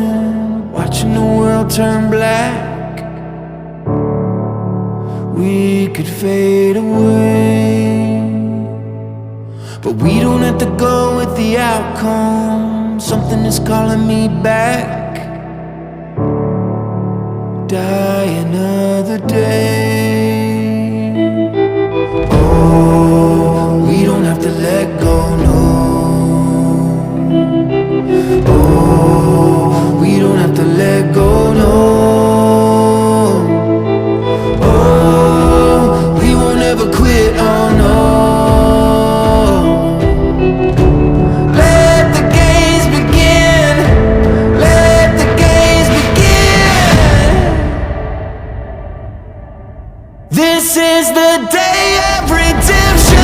mountain, watching the world turn black. We could fade away, but we don't have to go with the outcome. Something is calling me back. Die another day. Oh, we don't have to let go, no. Oh, we don't have to let go, no. Oh, we won't ever quit, oh no. Let the games begin. Let the games begin. This is the day of redemption.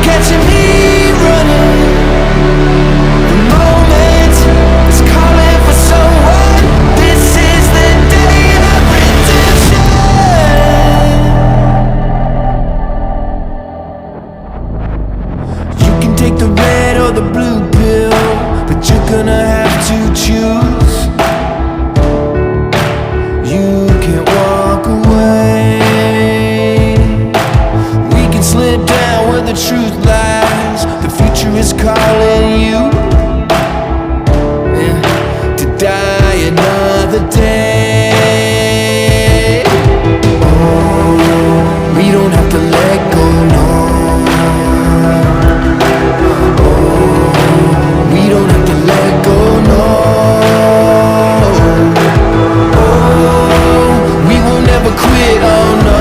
Catching me running. The moment is calling for someone. This is the day of redemption. You can take the red or the blue pill, but you're gonna have to choose. You can't walk away. We can slip down where the truth lies. The future is calling you, yeah, to die another day. Oh, we don't have to let go, no. Oh, we don't have to let go, no. Oh, we will never quit, oh no.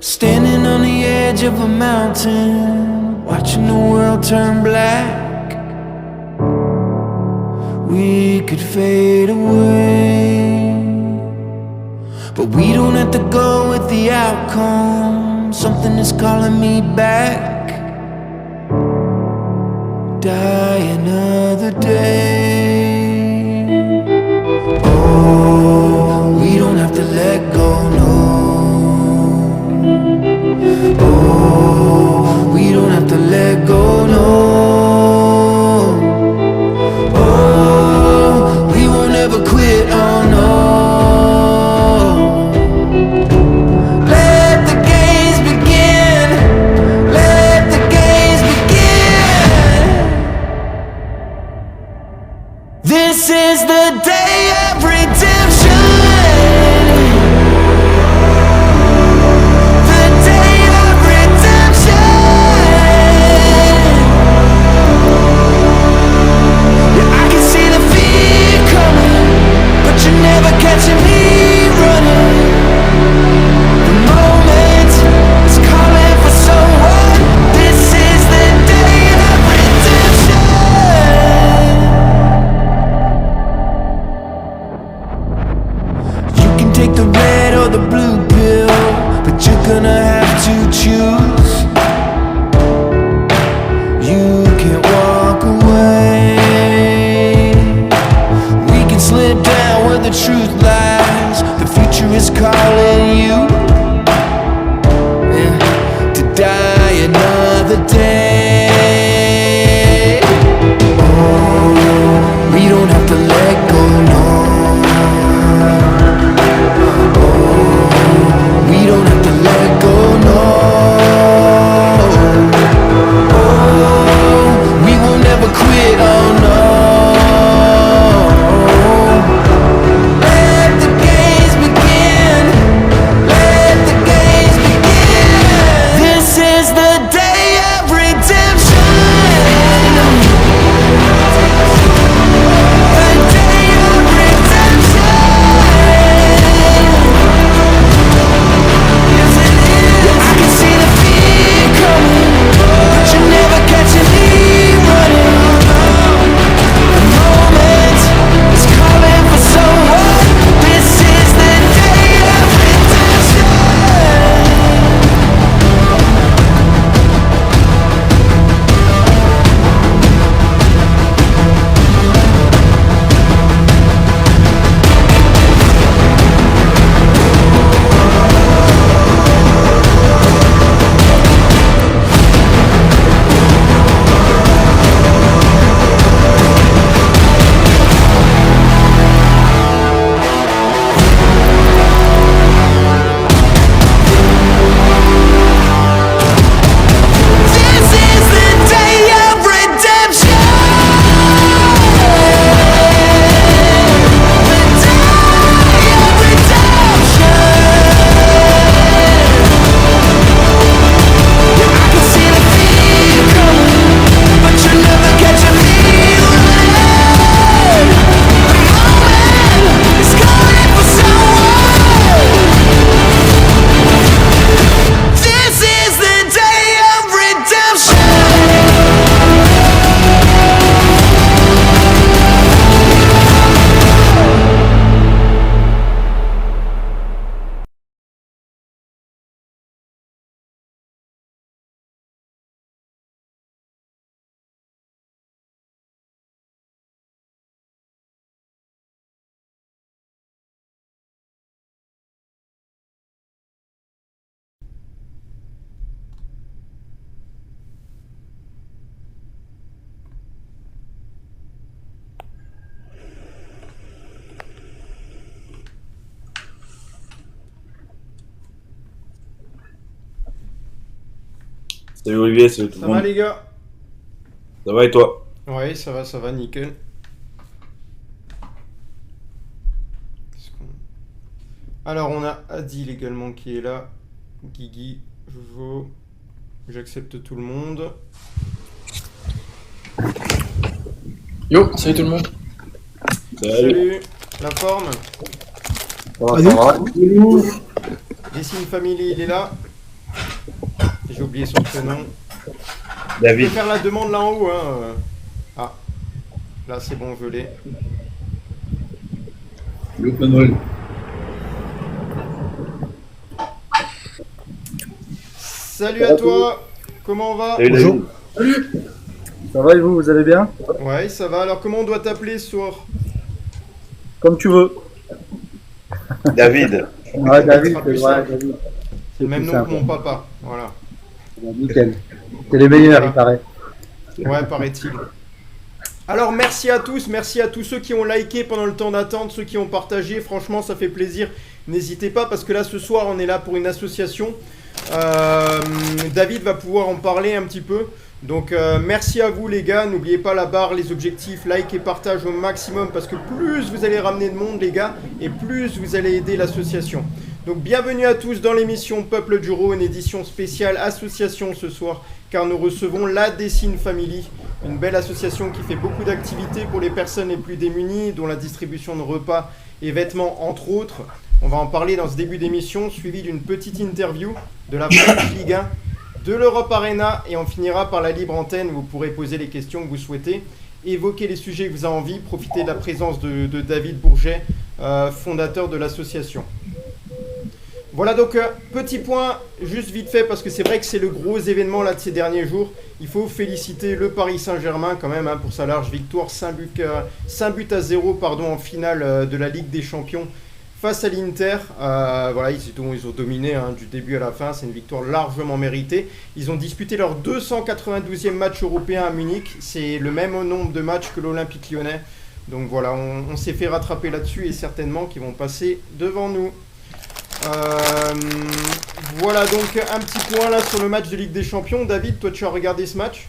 Standing on the edge of a mountain, watching the world turn black. We could fade away, but we don't have to go with the outcome. Something is calling me back. Die another day. don't have to let go, no. Oh, we won't ever quit, oh no. Let the games begin. Let the games begin. This is the day of redemption. Catching me running. The moment is calling for someone. This is the day of redemption. You can take the red or the blue pill, but you're gonna have to choose. You can't walk away. We can slip down where the truth lies. The future is calling you, yeah, to die another day. Oh, we don't have to let go, no. Oh, we don't have to let go, no. Oh, we will never quit, oh no. Salut Olivier, salut tout le Ça va monde. les gars? Ça va et toi? Ouais, ça va, nickel. Alors on a Adil également qui est là, Guigui, Jojo, j'accepte tout le monde. Yo, salut tout le monde. Salut, la forme? Ça va. Dessine Family, il est là. J'ai oublié son prénom. Je David. vais faire la demande là en haut. Hein. Ah, là c'est bon, je l'ai. Yo, Père Noël. Salut à toi, comment on va? Salut David. Ça va et vous, vous allez bien? Ouais, ça va. Alors comment on doit t'appeler ce soir? Comme tu veux. David. Ouais, David, sera c'est plus vrai, simple. David. C'est le même plus nom que simple. mon papa. Voilà. Bon, nickel. C'est les meilleurs, il paraît. Ouais, paraît-il. Alors merci à tous ceux qui ont liké pendant le temps d'attente, ceux qui ont partagé, franchement ça fait plaisir. N'hésitez pas parce que là ce soir on est là pour une association. David va pouvoir en parler un petit peu. Donc merci à vous les gars, n'oubliez pas la barre, les objectifs, like et partage au maximum parce que plus vous allez ramener de monde les gars et plus vous allez aider l'association. Donc bienvenue à tous dans l'émission Peuple du Rhône, édition spéciale association ce soir, car nous recevons la Dessine Family, une belle association qui fait beaucoup d'activités pour les personnes les plus démunies, dont la distribution de repas et vêtements entre autres. On va en parler dans ce début d'émission, suivi d'une petite interview de la French Ligue 1, de l'Europe Arena, et on finira par la libre antenne où vous pourrez poser les questions que vous souhaitez, évoquer les sujets que vous avez envie, profiter de la présence de David Bourget, fondateur de l'association. Voilà donc petit point juste vite fait parce que c'est vrai que c'est le gros événement là de ces derniers jours. Il faut féliciter le Paris Saint-Germain quand même pour sa large victoire 5 buts à 0 en finale de la Ligue des Champions face à l'Inter. Voilà, ils ont dominé du début à la fin, c'est une victoire largement méritée. Ils ont disputé leur 292e match européen à Munich, c'est le même nombre de matchs que l'Olympique Lyonnais. Donc voilà, on s'est fait rattraper là-dessus et certainement qu'ils vont passer devant nous. Voilà donc un petit point là sur le match de Ligue des Champions. David, toi tu as regardé ce match?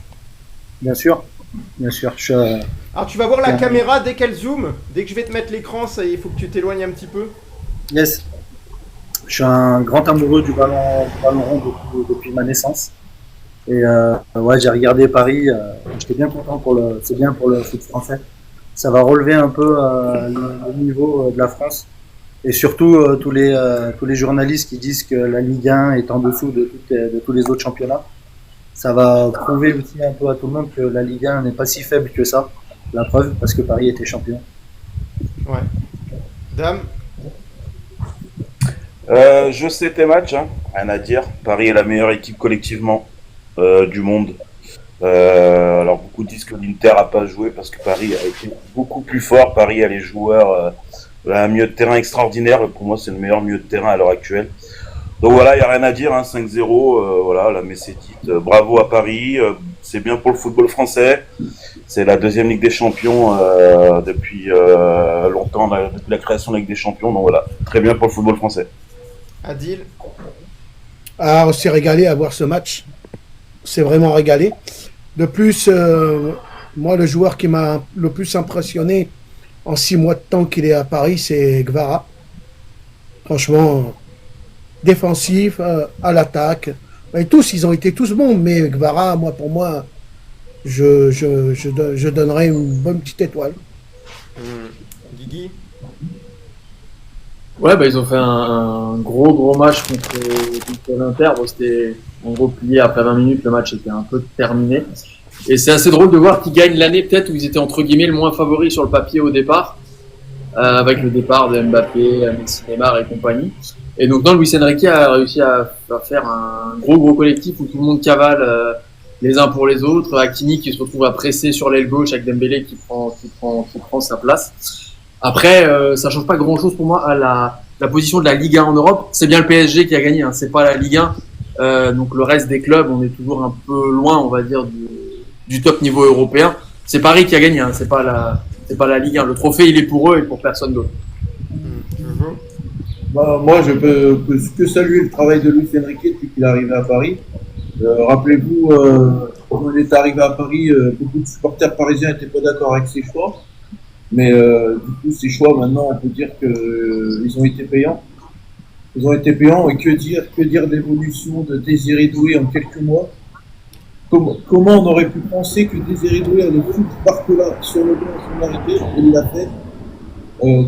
Bien sûr. Alors tu vas voir la caméra dès qu'elle zoome, dès que je vais te mettre l'écran, il faut que tu t'éloignes un petit peu. Yes. Je suis un grand amoureux du ballon rond depuis ma naissance. Et ouais, j'ai regardé Paris. J'étais bien content c'est bien pour le foot français. Ça va relever un peu le niveau de la France. Et surtout, tous les journalistes qui disent que la Ligue 1 est en dessous de tous les autres championnats, ça va prouver aussi un peu à tout le monde que la Ligue 1 n'est pas si faible que ça. La preuve, parce que Paris était champion. Ouais. Dame? Je sais tes matchs, rien à dire. Paris est la meilleure équipe collectivement du monde. Alors beaucoup disent que l'Inter a pas joué parce que Paris a été beaucoup plus fort. Paris a les joueurs... un milieu de terrain extraordinaire, pour moi c'est le meilleur milieu de terrain à l'heure actuelle. Donc voilà, il n'y a rien à dire, 5-0, voilà, la messe est dite. Bravo à Paris, c'est bien pour le football français. C'est la deuxième Ligue des Champions depuis longtemps, depuis la création de la Ligue des Champions. Donc voilà, très bien pour le football français. Adil? On s'est régalé à voir ce match. On s'est vraiment régalé. De plus, moi le joueur qui m'a le plus impressionné en 6 mois de temps qu'il est à Paris, c'est Guevara. Franchement, défensif, à l'attaque. Et tous, ils ont été tous bons, mais Guevara, pour moi, je donnerais une bonne petite étoile. Guigui? Ouais, ils ont fait un gros match contre l'Inter. Bon, c'était en gros plié après 20 minutes, le match était un peu terminé. Et c'est assez drôle de voir qu'ils gagnent l'année peut-être où ils étaient entre guillemets le moins favoris sur le papier au départ, avec le départ de Mbappé, Messi, Neymar et compagnie. Et donc Luis Enrique a réussi à faire un gros collectif où tout le monde cavale les uns pour les autres. Hakimi qui se retrouve à presser sur l'aile gauche avec Dembélé qui prend sa place. Après, ça change pas grand-chose pour moi à la position de la Ligue 1 en Europe. C'est bien le PSG qui a gagné, c'est pas la Ligue 1. Donc le reste des clubs, on est toujours un peu loin, on va dire, du top niveau européen. C'est Paris qui a gagné, c'est pas la Ligue 1. Le trophée, il est pour eux et pour personne d'autre. Moi, je peux que saluer le travail de Luis Enrique depuis qu'il est arrivé à Paris. Rappelez-vous, quand on est arrivé à Paris, beaucoup de supporters parisiens n'étaient pas d'accord avec ses choix. Mais du coup, ces choix, maintenant, on peut dire qu'ils ont été payants. Ils ont été payants, et que dire d'évolution de Désiré Doué en quelques mois. Comment on aurait pu penser que Désiré Doué allait foutre Barcola sur le banc en son arrivée, et il l'a fait.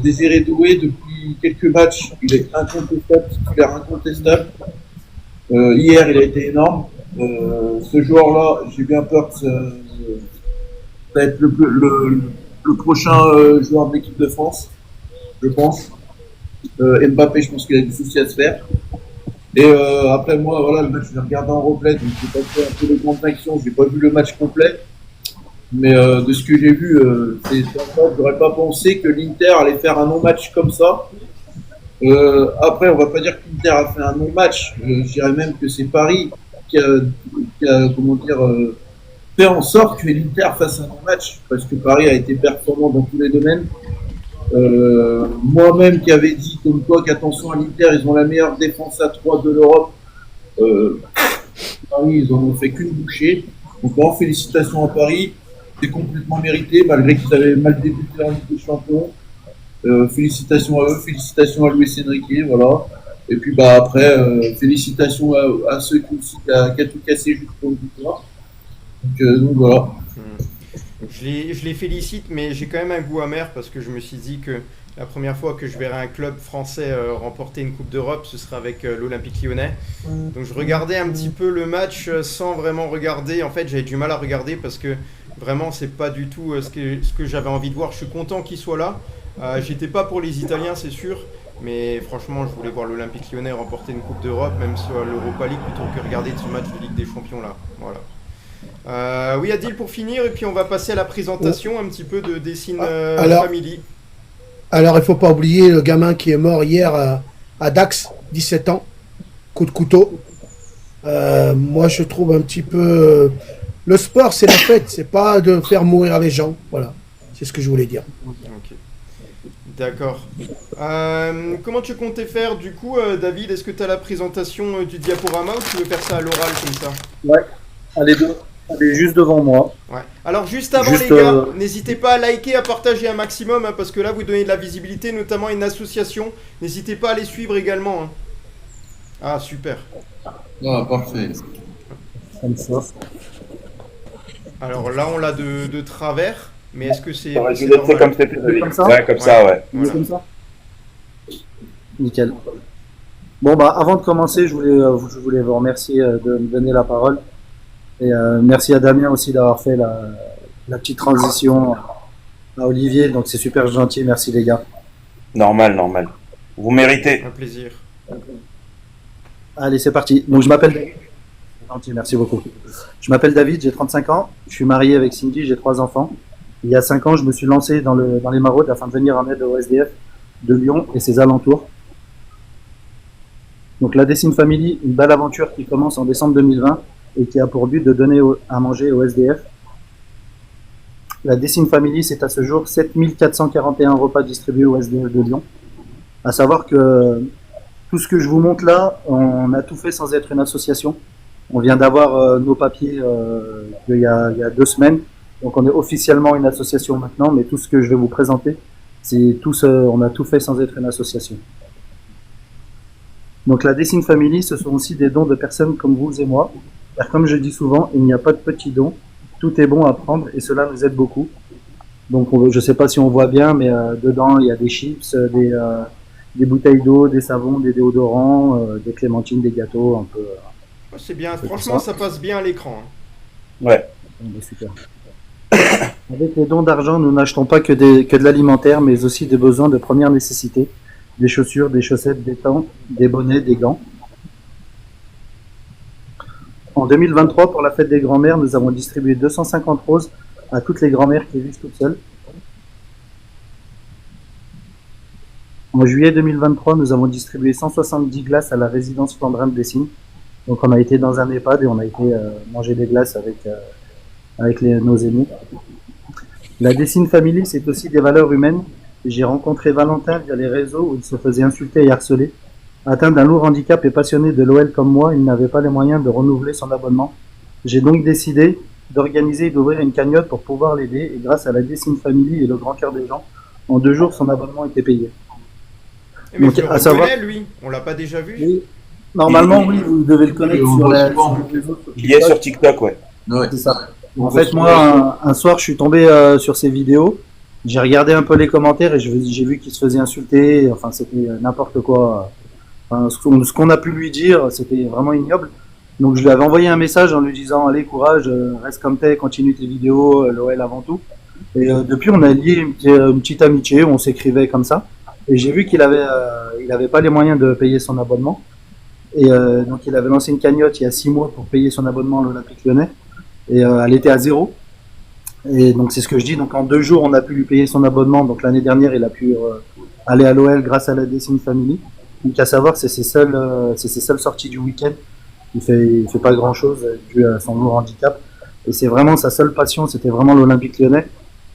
Désiré Doué, depuis quelques matchs, il est incontestable. Hier, il a été énorme. Ce joueur-là, j'ai bien peur que ça va être le prochain joueur de l'équipe de France, je pense. Mbappé, je pense qu'il a des soucis à se faire. Et après moi, voilà, le match, je l'ai regardé en replay, donc j'ai pas fait un peu de grande action, j'ai pas vu le match complet. Mais de ce que j'ai vu, j'aurais pas pensé que l'Inter allait faire un non-match comme ça. Après, on va pas dire que l'Inter a fait un non-match, je dirais même que c'est Paris comment dire, fait en sorte que l'Inter fasse un bon match, parce que Paris a été performant dans tous les domaines. Moi-même qui avais dit comme quoi qu'attention à l'Inter, ils ont la meilleure défense à 3 de l'Europe. Paris, ils en ont fait qu'une bouchée. Donc en félicitations à Paris, c'est complètement mérité, malgré qu'ils avaient mal débuté en Ligue des Champions. Félicitations à eux, félicitations à Luis Enrique, voilà. Et puis bah après, félicitations à ceux qui a tout cassé juste pour le victoire. Donc voilà. Je les félicite, mais j'ai quand même un goût amer parce que je me suis dit que la première fois que je verrai un club français remporter une Coupe d'Europe, ce sera avec l'Olympique Lyonnais. Donc je regardais un petit peu le match sans vraiment regarder. En fait, j'avais du mal à regarder parce que vraiment, c'est pas du tout ce que j'avais envie de voir. Je suis content qu'il soit là. J'étais pas pour les Italiens, c'est sûr. Mais franchement, je voulais voir l'Olympique Lyonnais remporter une Coupe d'Europe, même sur l'Europa League, plutôt que regarder ce match de Ligue des Champions là. Voilà. Oui, Adil, pour finir, et puis on va passer à la présentation un petit peu de Dessine Family. Alors, il faut pas oublier le gamin qui est mort hier à Dax, 17 ans, coup de couteau. Moi, je trouve un petit peu... le sport, c'est la fête, c'est pas de faire mourir les gens. Voilà, c'est ce que je voulais dire. Ok. D'accord. Comment tu comptais faire du coup, David? Est-ce que tu as la présentation du diaporama ou tu veux faire ça à l'oral comme ça? Ouais, allez deux. Elle est juste devant moi. Ouais. Alors juste avant les gars, n'hésitez pas à liker, à partager un maximum, hein, parce que là vous donnez de la visibilité, notamment à une association. N'hésitez pas à les suivre également. Hein. Ah super. Ah parfait. Comme ça. Alors là on l'a de travers, mais est-ce que c'est... Je vais laisser comme c'était. Comme ça Ouais, comme ça, ouais. Voilà. Comme ça. Nickel. Bon bah avant de commencer, je voulais vous remercier de me donner la parole. Et merci à Damien aussi d'avoir fait la petite transition à Olivier, donc c'est super gentil, merci les gars. Normal. Vous méritez. Un plaisir. Allez, c'est parti. Donc je m'appelle David. Gentil, merci beaucoup. Je m'appelle David, j'ai 35 ans, je suis marié avec Cindy, j'ai 3 enfants. Il y a 5 ans, je me suis lancé dans les maraudes afin de venir en aide au SDF de Lyon et ses alentours. Donc la Dessine Family, une belle aventure qui commence en décembre 2020 et qui a pour but de donner à manger au SDF. La Dessine Family, c'est à ce jour 7441 repas distribués au SDF de Lyon. À savoir que tout ce que je vous montre là, on a tout fait sans être une association. On vient d'avoir nos papiers il y a 2 semaines. Donc on est officiellement une association maintenant, mais tout ce que je vais vous présenter, on a tout fait sans être une association. Donc la Dessine Family, ce sont aussi des dons de personnes comme vous et moi. Car comme je dis souvent, il n'y a pas de petits dons, tout est bon à prendre et cela nous aide beaucoup. Donc je ne sais pas si on voit bien, mais dedans il y a des chips, des bouteilles d'eau, des savons, des déodorants, des clémentines, des gâteaux, un peu. C'est bien, franchement ça passe bien à l'écran. Hein. Ouais. Super. Avec les dons d'argent, nous n'achetons pas que de l'alimentaire, mais aussi des besoins de première nécessité, des chaussures, des chaussettes, des tentes, des bonnets, des gants. En 2023, pour la fête des grands-mères, nous avons distribué 250 roses à toutes les grand-mères qui vivent toutes seules. En juillet 2023, nous avons distribué 170 glaces à la résidence Flandrin de Dessine. Donc on a été dans un EHPAD et on a été manger des glaces avec nos aînés. La Dessine Family, c'est aussi des valeurs humaines. J'ai rencontré Valentin via les réseaux où il se faisait insulter et harceler. Atteint d'un lourd handicap et passionné de l'OL comme moi, il n'avait pas les moyens de renouveler son abonnement. J'ai donc décidé d'organiser et d'ouvrir une cagnotte pour pouvoir l'aider et grâce à la Dessine Family et le grand cœur des gens, en 2 jours son abonnement était payé. Mais Donc, je le à savoir- reconnais, lui, on l'a pas déjà vu? Oui. Normalement, oui, vous devez le connaître sur les réseaux. Il est sur TikTok, ouais. Ouais. C'est ça. En fait, moi, un soir, je suis tombé sur ses vidéos. J'ai regardé un peu les commentaires et j'ai vu qu'il se faisait insulter. Enfin, c'était n'importe quoi. Enfin, ce qu'on a pu lui dire, c'était vraiment ignoble. Donc, je lui avais envoyé un message en lui disant allez, courage, reste comme t'es, continue tes vidéos, l'OL avant tout. Et depuis, on a lié une petite amitié, on s'écrivait comme ça. Et j'ai vu qu'il avait pas les moyens de payer son abonnement. Et donc, il avait lancé une cagnotte il y a 6 mois pour payer son abonnement à l'Olympique Lyonnais. Et elle était à 0. Et donc c'est ce que je dis. Donc en 2 jours, on a pu lui payer son abonnement. Donc l'année dernière, il a pu aller à l'OL grâce à la Dessine Family. Donc à savoir, c'est ses seules sorties du week-end il fait pas grand chose dû à son lourd handicap. Et c'est vraiment sa seule passion, c'était vraiment l'Olympique Lyonnais.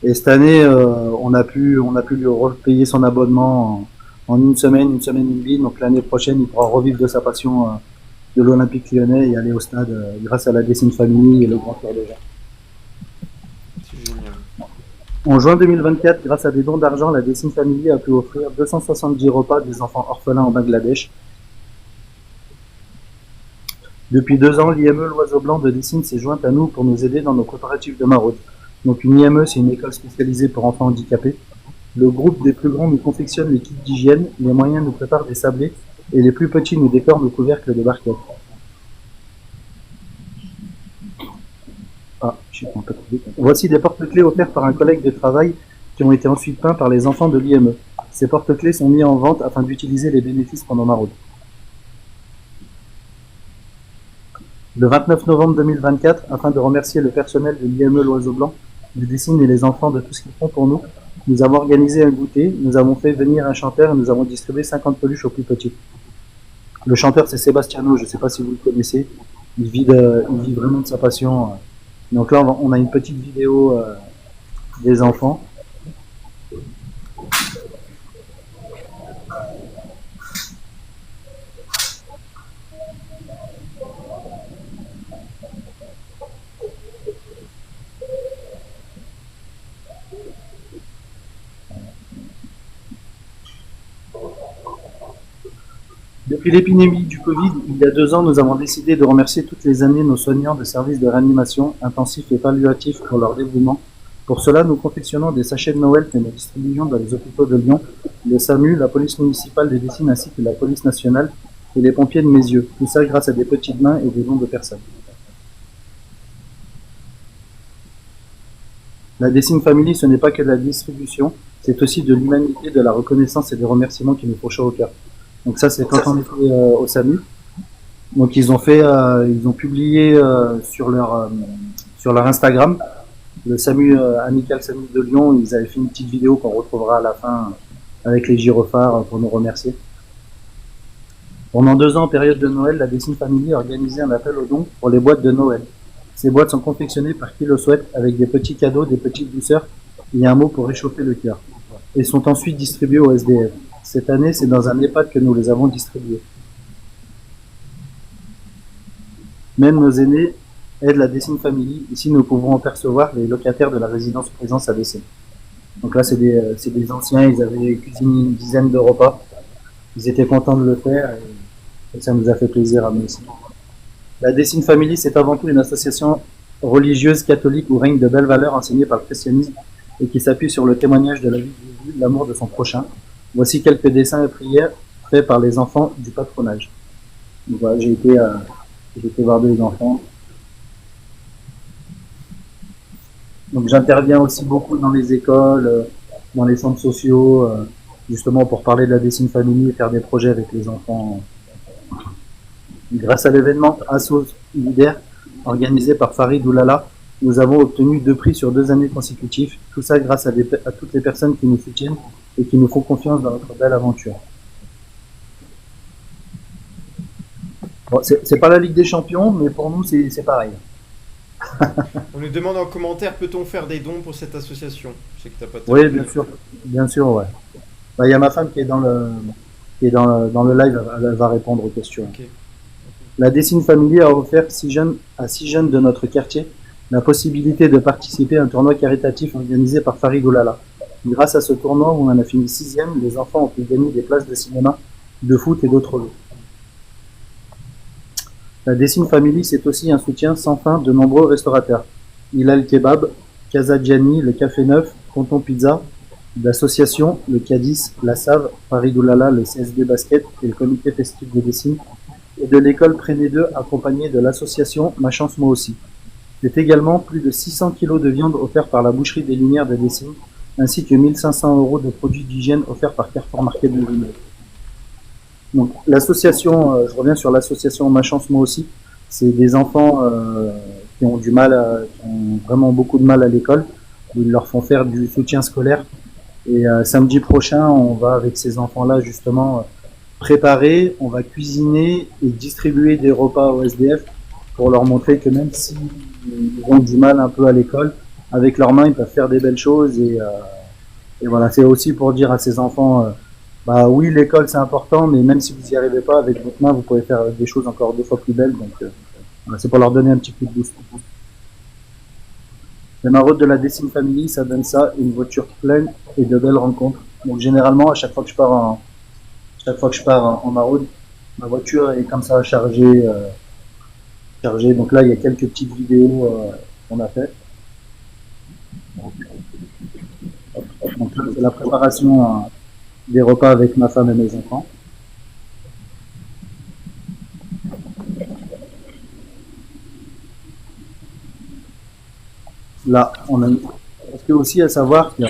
Et cette année, on a pu lui repayer son abonnement en une semaine et demie. Donc l'année prochaine, il pourra revivre de sa passion de l'Olympique Lyonnais et aller au stade grâce à la Dessine Family et le Grand Cœur des gens. C'est génial. En juin 2024, grâce à des dons d'argent, la Dessine Family a pu offrir 270 repas à des enfants orphelins en Bangladesh. Depuis 2 ans, l'IME L'Oiseau Blanc de Dessine s'est jointe à nous pour nous aider dans nos préparatifs de maraude. Donc une IME, c'est une école spécialisée pour enfants handicapés. Le groupe des plus grands nous confectionne les kits d'hygiène, les moyens nous préparent des sablés et les plus petits nous décorent nos couvercles de barquettes. Voici des porte-clés offerts par un collègue de travail qui ont été ensuite peints par les enfants de l'IME. Ces porte-clés sont mis en vente afin d'utiliser les bénéfices pendant maraude. Le 29 novembre 2024, afin de remercier le personnel de l'IME L'Oiseau Blanc, de Dessine et les enfants de tout ce qu'ils font pour nous, nous avons organisé un goûter, nous avons fait venir un chanteur et nous avons distribué 50 peluches aux plus petits. Le chanteur, c'est Sebastiano, je ne sais pas si vous le connaissez, il vit vraiment de sa passion. Donc là, on a une petite vidéo des enfants. Depuis l'épidémie du Covid, il y a 2 ans, nous avons décidé de remercier toutes les années nos soignants de services de réanimation, intensifs et palliatifs pour leur dévouement. Pour cela, nous confectionnons des sachets de Noël que nous distribuons dans les hôpitaux de Lyon, le SAMU, la police municipale de Dessine ainsi que la police nationale et les pompiers de Mézieux. Tout ça grâce à des petites mains et des dons de personnes. La Dessine Family, ce n'est pas que de la distribution, c'est aussi de l'humanité, de la reconnaissance et des remerciements qui nous font chaud au cœur. Donc ça, c'est quand on était au SAMU. Donc ils ont publié sur leur Instagram, le SAMU Amical SAMU de Lyon, ils avaient fait une petite vidéo qu'on retrouvera à la fin avec les gyrophares pour nous remercier. Pendant 2 ans, en période de Noël, la Dessine Family a organisé un appel aux dons pour les boîtes de Noël. Ces boîtes sont confectionnées par qui le souhaite avec des petits cadeaux, des petites douceurs et un mot pour réchauffer le cœur. Et sont ensuite distribuées au SDF. Cette année, c'est dans un EHPAD que nous les avons distribués. Même nos aînés aident la Dessine Family. Ici, nous pouvons en percevoir les locataires de la résidence Présence à Dessine. Donc là, c'est des anciens, ils avaient cuisiné une dizaine de repas. Ils étaient contents de le faire et ça nous a fait plaisir à nous aussi. La Dessine Family, c'est avant tout une association religieuse catholique où règne de belles valeurs enseignées par le christianisme et qui s'appuie sur le témoignage de la vie de Jésus, de l'amour de son prochain. Voici quelques dessins et prières faits par les enfants du patronage. Donc voilà, j'ai été voir des enfants. Donc j'interviens aussi beaucoup dans les écoles, dans les centres sociaux, justement pour parler de la Dessine Family et faire des projets avec les enfants. Grâce à l'événement Asso Solidaire organisé par Farid Oulala, nous avons obtenu 2 prix sur 2 années consécutives. Tout ça grâce à toutes les personnes qui nous soutiennent et qui nous font confiance dans notre belle aventure. Bon, c'est pas la Ligue des Champions, mais pour nous, c'est pareil. On nous demande en commentaire, peut-on faire des dons pour cette association? Je sais que t'as pas Oui, bien sûr, ouais. Bah, y a ma femme qui est dans le live, elle va répondre aux questions. Okay. La Dessine Family a offert à 6 jeunes de notre quartier la possibilité de participer à un tournoi caritatif organisé par Farid Oulala. Grâce à ce tournoi où on a fini 6e, les enfants ont pu gagner des places de cinéma, de foot et d'autres lots. La Dessine Family, c'est aussi un soutien sans fin de nombreux restaurateurs. Hilal Kebab, Casa Gianni, le Café Neuf, Tonton Pizza, l'association, le Cadiz, la Save, Farid Oulala, le CSD Basket et le comité festif de Dessine, et de l'école Préné 2 accompagné de l'association Ma Chance Moi Aussi. C'est également plus de 600 kg de viande offerts par la boucherie des Lumières de Dessine, ainsi que 1 500 € de produits d'hygiène offerts par Carrefour Market de Lille. Donc l'association, je reviens sur l'association Ma Chance Moi Aussi, c'est des enfants qui ont qui ont vraiment beaucoup de mal à l'école, ils leur font faire du soutien scolaire. Et samedi prochain, on va avec ces enfants-là justement préparer, on va cuisiner et distribuer des repas aux SDF pour leur montrer que même s'ils ont du mal un peu à l'école, avec leurs mains, ils peuvent faire des belles choses. Et voilà, c'est aussi pour dire à ces enfants, bah oui, l'école c'est important, mais même si vous n'y arrivez pas, avec votre main, vous pouvez faire des choses encore 2 fois plus belles. Donc voilà, c'est pour leur donner un petit coup de boost. Les maraudes de la Dessine Family, ça donne ça, une voiture pleine et de belles rencontres. Donc généralement, à chaque fois que je pars en maraude, ma voiture est comme ça chargée. Donc là, il y a quelques petites vidéos qu'on a faites. Donc là, c'est la préparation des repas avec ma femme et mes enfants. Là, parce que aussi à savoir que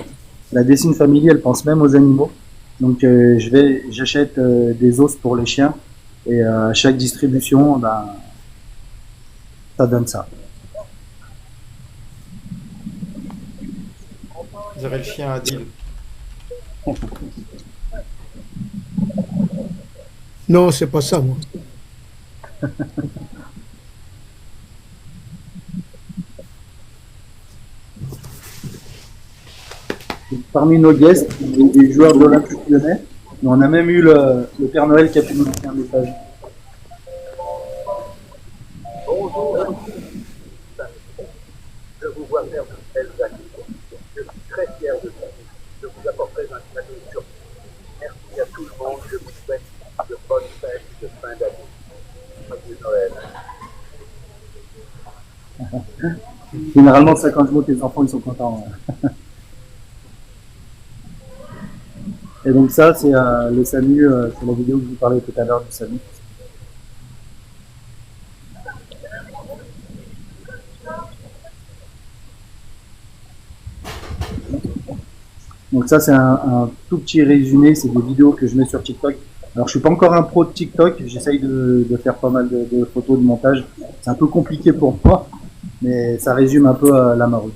la Dessine Family, elle pense même aux animaux. Donc j'achète des os pour les chiens et à chaque distribution, ben, ça donne ça. Vous avez le chien Adil. Non, c'est pas ça, moi. Parmi nos guests, il y a des joueurs de l'Olympique Lyonnais, mais on a même eu le Père Noël qui a pu nous laisser un message. Je vous vois faire de belles actions. Je suis très fier de vous. Je vous apporterai un cadeau surprise. Merci à tout le monde. Je vous souhaite de bonnes fêtes de fin d'année. Joyeux Noël. Généralement, ça, quand je vois que les enfants, ils sont contents. Et donc ça, c'est le SAMU, c'est la vidéo que je vous parlais tout à l'heure du SAMU. Donc ça, c'est un tout petit résumé, c'est des vidéos que je mets sur TikTok. Alors, je suis pas encore un pro de TikTok, j'essaye de faire pas mal de photos, de montage. C'est un peu compliqué pour moi, mais ça résume un peu la maraude.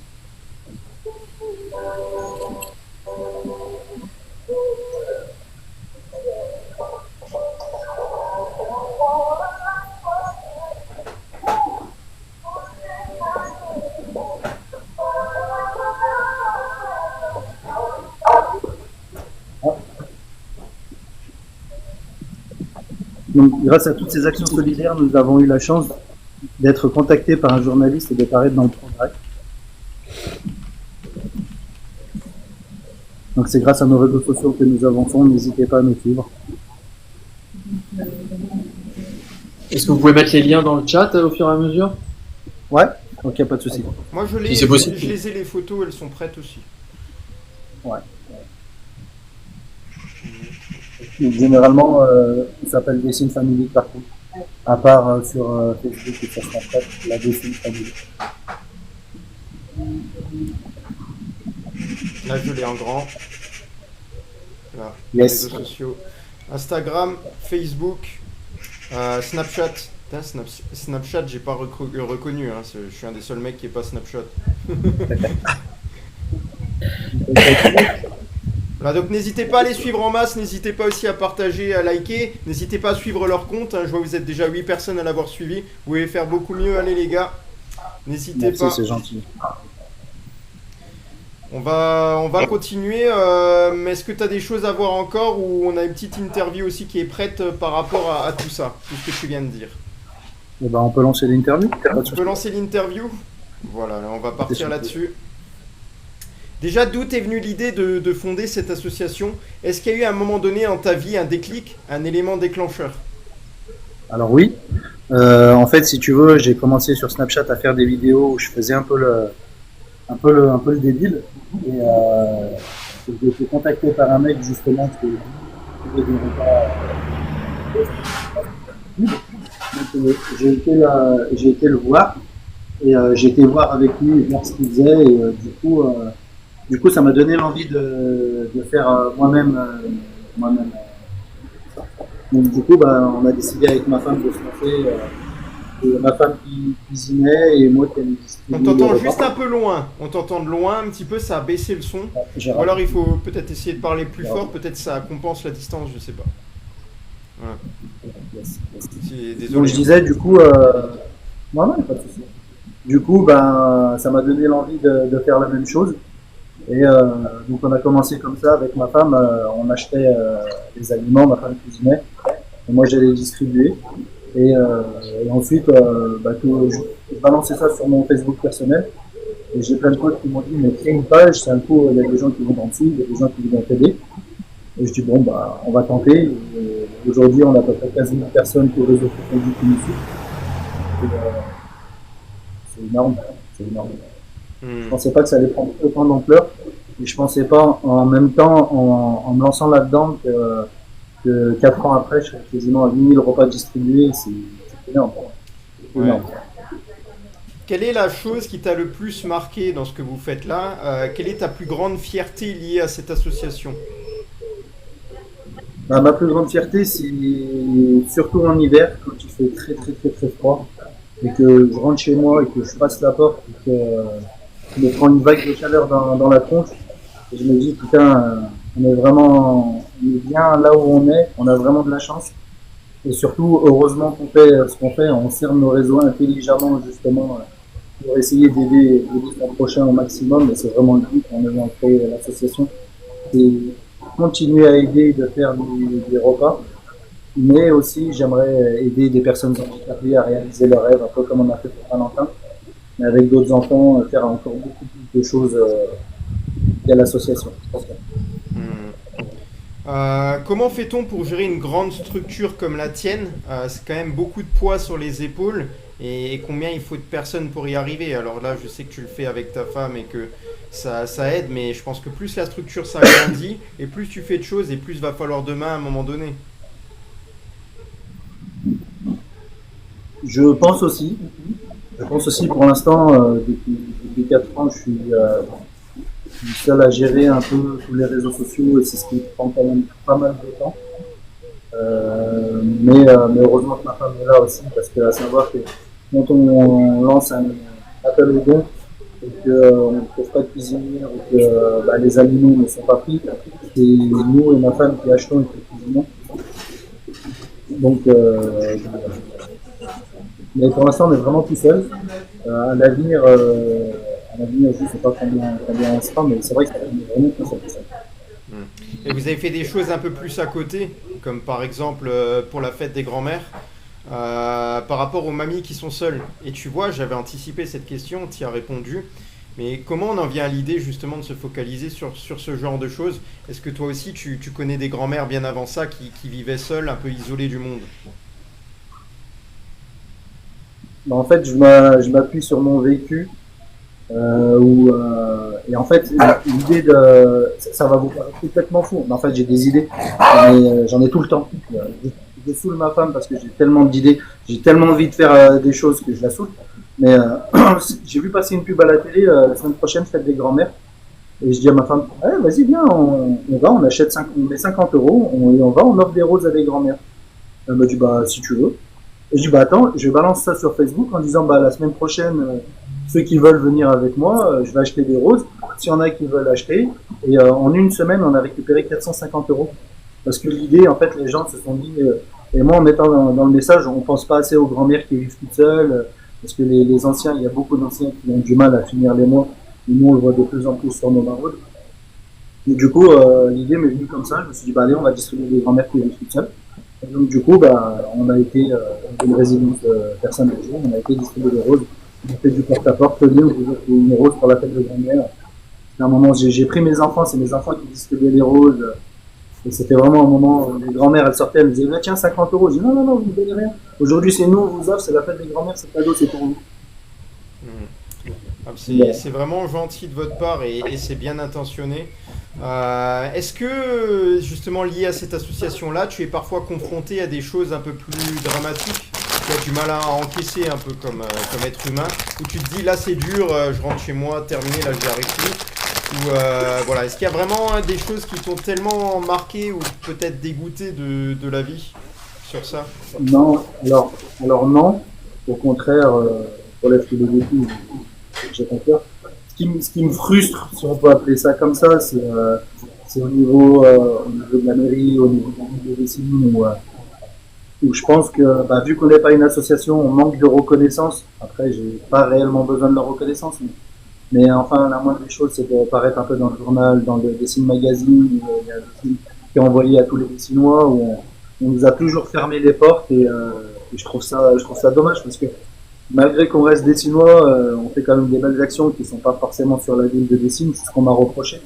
Donc, grâce à toutes ces actions solidaires, nous avons eu la chance d'être contactés par un journaliste et de paraître dans le Progrès. Donc, c'est grâce à nos réseaux sociaux que nous avançons. N'hésitez pas à nous suivre. Est-ce que vous pouvez mettre les liens dans le chat au fur et à mesure? Ouais, ok, pas de souci. Moi je Si c'est possible. les ai les photos, elles sont prêtes aussi. Ouais. Donc, généralement, ça s'appelle Dessine Family partout. À part sur Facebook et sur Snapchat, la Dessine Family. Là je l'ai en grand. Là, Yes. réseaux sociaux. Instagram, Facebook, Snapchat. Putain, Snapchat, j'ai pas reconnu. Hein. Je suis un des seuls mecs qui est pas Snapchat. Voilà, donc n'hésitez pas à les suivre en masse, n'hésitez pas aussi à partager, à liker, n'hésitez pas à suivre leur compte. Hein. Je vois que vous êtes déjà 8 personnes à l'avoir suivi. Vous pouvez faire beaucoup mieux, allez les gars. N'hésitez Merci, pas. c'est gentil. On va continuer. Mais est-ce que tu as des choses à voir encore ou on a une petite interview aussi qui est prête par rapport à tout ça, tout ce que tu viens de dire? Eh ben, on peut lancer l'interview. Tu peux lancer l'interview? Voilà, on va partir super. là-dessus. Déjà, d'où est venue l'idée de fonder cette association? Est-ce qu'il y a eu à un moment donné dans ta vie un déclic, un élément déclencheur? Alors oui. En fait, si tu veux, j'ai commencé sur Snapchat à faire des vidéos où je faisais un peu le débile. Et j'ai été contacté par un mec justement qui faisait des repas. Donc, j'ai été le voir et j'ai été voir avec lui, voir ce qu'il faisait et du coup, ça m'a donné l'envie de faire moi-même. Donc du coup, on a décidé avec ma femme de se lancer. Ma femme qui cuisinait et moi qui allais distribuer. On t'entend les juste repas. un peu loin. On t'entend de loin un petit peu, ça a baissé le son. J'ai Ou alors il faut peut-être essayer de parler plus Ouais. fort, peut-être ça compense la distance, je sais pas. Yes. Désolé. Donc je disais du coup, non, pas de souci. Du coup, ben, ça m'a donné l'envie de faire la même chose. Et donc on a commencé comme ça avec ma femme. On achetait les aliments, ma femme cuisinait, et moi j'allais les distribuer. Et ensuite, je balançais ça sur mon Facebook personnel. Et j'ai plein de potes qui m'ont dit, mais crée une page, c'est un coup, il y a des gens qui vont en dessous, il y a des gens qui vont t'aider. Et je dis, bon, bah, on va tenter. Et aujourd'hui, on a à peu près 15 000 personnes sur le réseau Facebook qui nous suivent. Et, c'est énorme, c'est énorme. Je pensais pas que ça allait prendre autant d'ampleur. Et je pensais pas, en même temps, en me lançant là-dedans, que 4 ans après, je serais quasiment à 8 000 repas distribués. C'est énorme. C'est énorme. Quelle est la chose qui t'a le plus marqué dans ce que vous faites là? Quelle est ta plus grande fierté liée à cette association? Bah, ma plus grande fierté, c'est surtout en hiver, quand il fait très très très très froid, et que je rentre chez moi et que je passe la porte et que je me prends une vague de chaleur dans la tronche. Et je me dis, putain, on est bien là où on a vraiment de la chance. Et surtout, heureusement qu'on fait ce qu'on fait, on cerne nos réseaux intelligemment justement pour essayer d'aider son prochain au maximum. Et c'est vraiment le but en ayant créé l'association. Et continuer à aider de faire des repas, mais aussi j'aimerais aider des personnes handicapées à réaliser leurs rêves, un peu comme on a fait pour Valentin, mais avec d'autres enfants, faire encore beaucoup plus de choses via l'association. Comment fait-on pour gérer une grande structure comme la tienne? C'est quand même beaucoup de poids sur les épaules. Et combien il faut de personnes pour y arriver? Alors là, je sais que tu le fais avec ta femme et que ça aide, mais je pense que plus la structure s'agrandit et plus tu fais de choses et plus va falloir demain à un moment donné. Je pense aussi pour l'instant, depuis 4 ans, je suis seul à gérer un peu tous les réseaux sociaux et c'est ce qui prend quand même pas mal de temps. Mais heureusement que ma femme est là aussi, parce que à savoir que quand on lance un appel aux dons et qu'on ne trouve pas de cuisinier ou que les aliments ne sont pas pris, c'est nous et ma femme qui achetons et qui cuisinons. Donc, mais pour l'instant, on est vraiment tout seul. À l'avenir, je ne sais pas combien on sera, mais c'est vrai que ça va vraiment tout seul. Et vous avez fait des choses un peu plus à côté, comme par exemple pour la fête des grands-mères, par rapport aux mamies qui sont seules. Et tu vois, j'avais anticipé cette question, tu y as répondu. Mais comment on en vient à l'idée justement de se focaliser sur ce genre de choses? Est-ce que toi aussi tu connais des grands-mères bien avant ça qui vivaient seules, un peu isolées du monde? En fait, je m'appuie sur mon vécu. Et en fait, l'idée ça va vous paraître complètement fou. Mais en fait, j'ai des idées, mais j'en ai tout le temps. Je saoule ma femme parce que j'ai tellement d'idées, j'ai tellement envie de faire des choses que je la saoule. Mais j'ai vu passer une pub à la télé la semaine prochaine, fête des grands-mères. Et je dis à ma femme, vas-y, viens, on achète on met 50 euros, on offre des roses à des grands-mères. Elle m'a dit, si tu veux. Et je dis, attends, je balance ça sur Facebook en disant, la semaine prochaine, ceux qui veulent venir avec moi, je vais acheter des roses. S'il y en a qui veulent acheter, et en une semaine, on a récupéré 450 euros. Parce que l'idée, en fait, les gens se sont dit, et moi en mettant dans le message, on pense pas assez aux grand-mères qui vivent toutes seules, parce que les anciens, il y a beaucoup d'anciens qui ont du mal à finir les mois, et nous on le voit de plus en plus sur nos maraudes. Et du coup, l'idée m'est venue comme ça, je me suis dit, allez, on va distribuer des grand-mères qui vivent toutes seules. Et donc du coup, on a été une résidence de personnes âgées, on a été distribuer des roses. On a fait du porte-à-porte, une rose pour la fête de grand-mère. À un moment, j'ai pris mes enfants, c'est mes enfants qui distribuaient les roses. Et c'était vraiment un moment où les grand-mères, elles sortaient, elles me disaient, tiens, 50 euros. Je dis, non, vous ne donnez rien. Aujourd'hui, c'est nous, on vous offre, c'est la fête des grand-mères, c'est cadeau, c'est pour vous. C'est vraiment gentil de votre part et c'est bien intentionné. Est-ce que, justement, lié à cette association-là, tu es parfois confronté à des choses un peu plus dramatiques? Tu as du mal à encaisser un peu comme être humain, où tu te dis là c'est dur, je rentre chez moi, terminé, là je n'y arrive plus. Ou voilà, est-ce qu'il y a vraiment des choses qui t'ont tellement marqué ou peut-être dégoûté de la vie sur ça? Non, alors non. Au contraire, pour la philosophie, j'ai pas peur. Ce qui me frustre, si on peut appeler ça comme ça, c'est au niveau de la mairie, au niveau des décisions où je pense que vu qu'on n'est pas une association, on manque de reconnaissance. Après, j'ai pas réellement besoin de leur reconnaissance, mais enfin, la moindre des choses, c'est de paraître un peu dans le journal, dans le Dessine Magazine. Il y a un Dessine qui est envoyé à tous les Dessinois où on nous a toujours fermé les portes et je trouve ça dommage parce que malgré qu'on reste Dessinois, on fait quand même des belles actions qui sont pas forcément sur la ville de Dessine. C'est ce qu'on m'a reproché,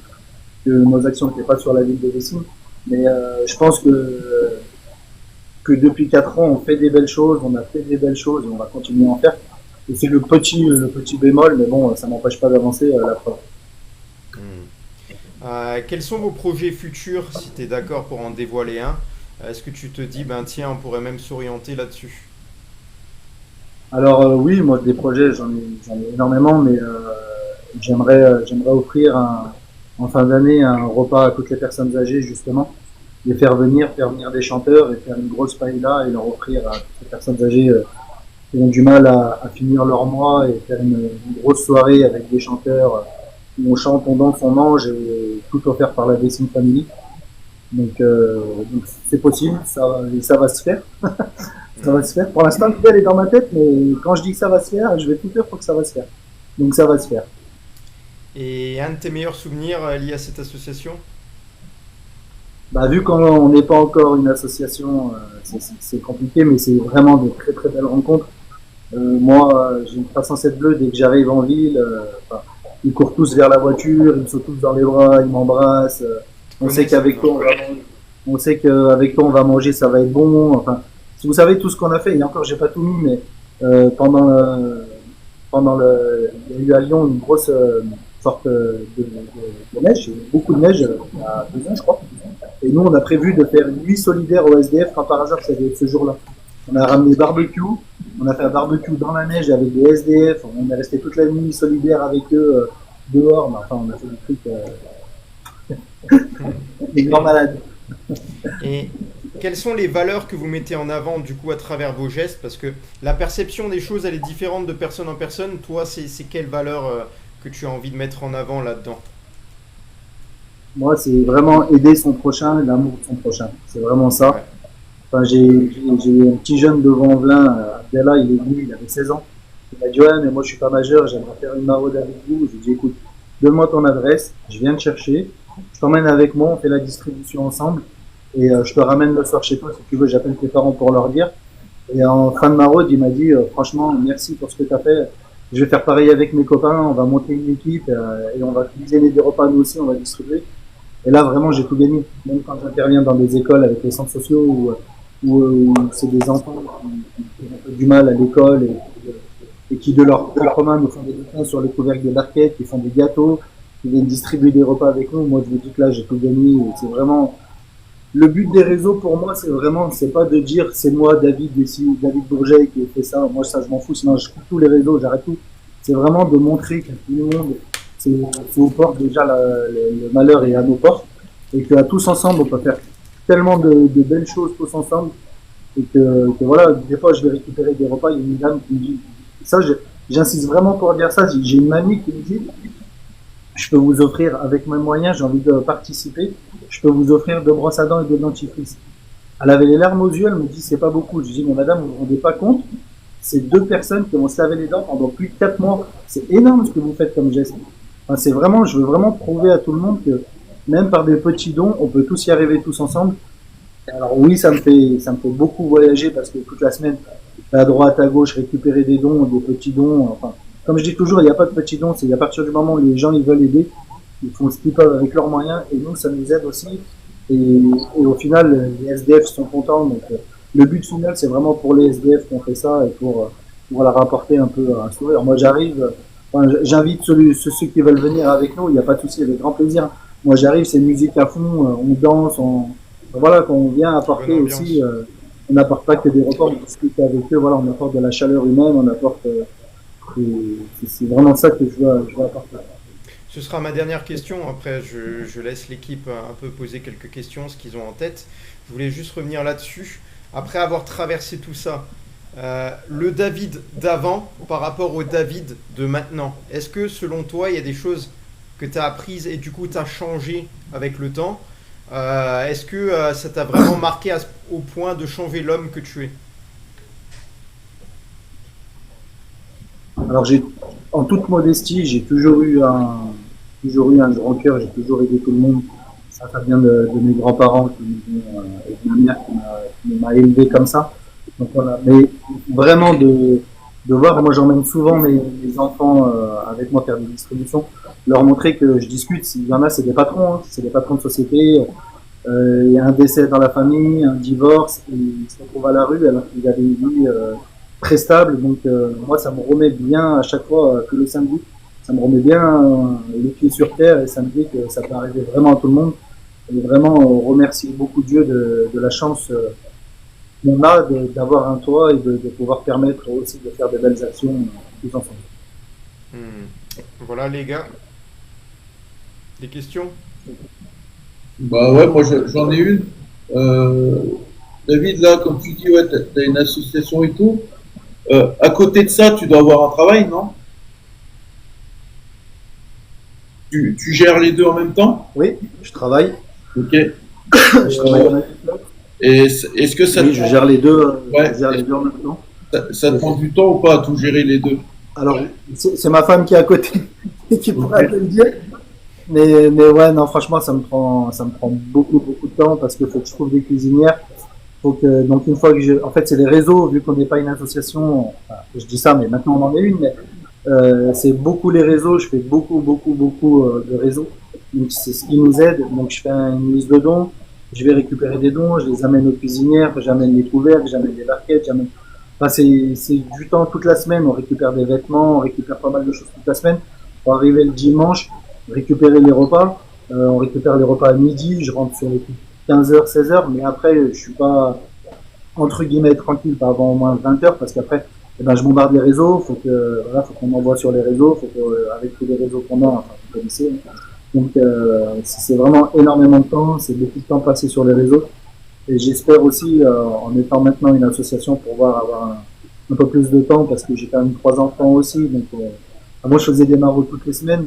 que nos actions n'étaient pas sur la ville de Dessine. Mais je pense que depuis 4 ans, on fait des belles choses, on a fait des belles choses et on va continuer à en faire. Et c'est le petit bémol, mais bon, ça m'empêche pas d'avancer la preuve. Quels sont vos projets futurs, si tu es d'accord pour en dévoiler un? Est-ce que tu te dis, ben tiens, on pourrait même s'orienter là-dessus? Alors oui, moi des projets, j'en ai énormément, mais j'aimerais offrir en fin d'année un repas à toutes les personnes âgées justement, les faire venir des chanteurs et faire une grosse paella et leur offrir à toutes les personnes âgées qui ont du mal à finir leur mois et faire une grosse soirée avec des chanteurs où on chante, on danse, on mange et tout offert par la Dessine Family. Donc c'est possible, ça va se faire. Ça va se faire. Pour l'instant, l'idée elle est dans ma tête, mais quand je dis que ça va se faire, je vais tout faire pour que ça va se faire. Donc ça va se faire. Et un de tes meilleurs souvenirs liés à cette association? Vu qu'on n'est pas encore une association, c'est compliqué, mais c'est vraiment de très très belles rencontres. Moi, j'ai une 307 bleue, dès que j'arrive en ville, ils courent tous vers la voiture, ils me sautent tous dans les bras, ils m'embrassent. On sait qu'avec toi, on va manger, ça va être bon. Enfin, si vous savez tout ce qu'on a fait, et encore, j'ai pas tout mis, mais pendant il y a eu à Lyon une grosse sorte de neige, beaucoup de neige, il y a 2 ans, je crois. Et nous, on a prévu de faire une nuit solidaire au SDF quand par hasard c'était ce jour-là. On a ramené barbecue, on a fait un barbecue dans la neige avec des SDF, on est resté toute la nuit solidaire avec eux dehors, mais enfin, on a fait des trucs des grands malades. Et quelles sont les valeurs que vous mettez en avant du coup à travers vos gestes? Parce que la perception des choses, elle est différente de personne en personne. Toi, c'est quelles valeurs que tu as envie de mettre en avant là-dedans? Moi, c'est vraiment aider son prochain et l'amour de son prochain. C'est vraiment ça. Ouais. Enfin, j'ai un petit jeune de Vanvelin, Abdallah, il est venu, il avait 16 ans. Il m'a dit, ouais, mais moi je suis pas majeur, j'aimerais faire une maraude avec vous. Je lui ai dit, écoute, donne-moi ton adresse, je viens te chercher, je t'emmène avec moi, on fait la distribution ensemble, et je te ramène le soir chez toi, si tu veux, j'appelle tes parents pour leur dire. Et en fin de maraude, il m'a dit, franchement, merci pour ce que tu as fait. Je vais faire pareil avec mes copains, on va monter une équipe, et on va cuisiner des repas, nous aussi, on va distribuer. Et là, vraiment, j'ai tout gagné. Même quand j'interviens dans des écoles avec les centres sociaux où c'est des enfants qui ont un peu du mal à l'école et qui, de leur commun, nous font des dessins sur les couvercles de barquettes, qui font des gâteaux, qui viennent distribuer des repas avec nous. Moi, je vous dis que là, j'ai tout gagné. Et c'est vraiment... Le but des réseaux, pour moi, c'est pas de dire c'est moi, David Bourget, qui ai fait ça. Moi, ça, je m'en fous. Sinon, je coupe tous les réseaux, j'arrête tout. C'est vraiment de montrer qu'à tout le monde, c'est aux portes déjà, le malheur est à nos portes. Et qu'à tous ensemble, on peut faire tellement de belles choses tous ensemble. Et que voilà, des fois, je vais récupérer des repas. Il y a une dame qui me dit, ça, j'insiste vraiment pour dire ça. J'ai une mamie qui me dit, je peux vous offrir, avec mes moyens, j'ai envie de participer, je peux vous offrir 2 brosses à dents et 2 dentifrices. Elle avait les larmes aux yeux, elle me dit, c'est pas beaucoup. Je dis, mais madame, vous vous rendez pas compte? C'est 2 personnes qui vont se laver les dents pendant plus de 4 mois. C'est énorme ce que vous faites comme geste. Enfin, je veux vraiment prouver à tout le monde que, même par des petits dons, on peut tous y arriver tous ensemble. Alors oui, ça me fait beaucoup voyager parce que toute la semaine, à droite, à gauche, récupérer des dons, des petits dons. Enfin, comme je dis toujours, il n'y a pas de petits dons, c'est à partir du moment où les gens ils veulent aider, ils font ce qu'ils peuvent avec leurs moyens et nous, ça nous aide aussi. Et au final, les SDF sont contents. Donc, le but final, c'est vraiment pour les SDF qu'on fait ça et pour leur apporter un peu un sourire. Moi, j'invite ceux qui veulent venir avec nous, il n'y a pas de souci, avec grand plaisir. Moi, j'arrive, c'est musique à fond, on danse, voilà, qu'on vient apporter aussi, on n'apporte pas que des repas, on discute avec eux, voilà, on apporte de la chaleur humaine, on apporte, c'est vraiment ça que je veux apporter. Ce sera ma dernière question, après je laisse l'équipe un peu poser quelques questions, ce qu'ils ont en tête. Je voulais juste revenir là-dessus. Après avoir traversé tout ça, le David d'avant par rapport au David de maintenant, est-ce que selon toi, il y a des choses que tu as apprises et du coup tu as changé avec le temps? Est-ce que ça t'a vraiment marqué au point de changer l'homme que tu es? Alors, en toute modestie, j'ai toujours eu un grand cœur, j'ai toujours aidé tout le monde. Ça vient de mes grands-parents et de ma mère qui m'a élevé comme ça. Donc voilà. Mais vraiment de voir, moi j'emmène souvent mes enfants avec moi faire des distributions, leur montrer que je discute. S'il y en a, c'est des patrons, hein, c'est des patrons de société. Il y a un décès dans la famille, un divorce, et il se retrouve à la rue alors qu'il avait une vie très stable. Donc moi, ça me remet bien à chaque fois, tous les samedis, ça me remet bien les pieds sur terre et ça me dit que ça peut arriver vraiment à tout le monde. Et vraiment remercier beaucoup Dieu de la chance qu'on a d'avoir un toit et de pouvoir permettre aussi de faire de belles actions tous ensemble. Voilà les gars. Des questions? Bah ouais, moi j'en ai une. David, là, comme tu dis, ouais, t'as une association et tout. À côté de ça, tu dois avoir un travail, non? Tu gères les deux en même temps? Oui, je travaille. Ok. Je travaille en agriculture. Et est-ce que ça Oui, te je gère les deux. Ouais. Je gère les deux en même temps. ça te prend du temps ou pas à tout gérer les deux? Alors, c'est ma femme qui est à côté et qui pourra te le dire. Mais ouais, non, franchement, ça me prend beaucoup, beaucoup de temps parce qu'il faut que je trouve des cuisinières. Donc, une fois que en fait, c'est les réseaux, vu qu'on n'est pas une association, enfin, je dis ça, mais maintenant on en est une, mais c'est beaucoup les réseaux. Je fais beaucoup, beaucoup, beaucoup de réseaux. Donc, c'est ce qui nous aide. Donc, je fais une liste de dons. Je vais récupérer des dons, je les amène aux cuisinières, j'amène les couvercles, j'amène les barquettes, Enfin, c'est du temps toute la semaine. On récupère des vêtements, on récupère pas mal de choses toute la semaine. Pour arriver le dimanche, récupérer les repas. On récupère les repas à midi, je rentre sur les coups de 15h, 16h, mais après, je suis pas, entre guillemets, tranquille, pas avant au moins 20h, parce qu'après, eh ben, je bombarde les réseaux, faut qu'on m'envoie sur les réseaux, avec tous les réseaux qu'on a, enfin, vous connaissez. Donc, c'est vraiment énormément de temps, c'est beaucoup de temps passé sur les réseaux. Et j'espère aussi, en étant maintenant une association, pouvoir avoir un peu plus de temps, parce que j'ai quand même 3 enfants aussi. Donc, moi, je faisais des maraudes toutes les semaines.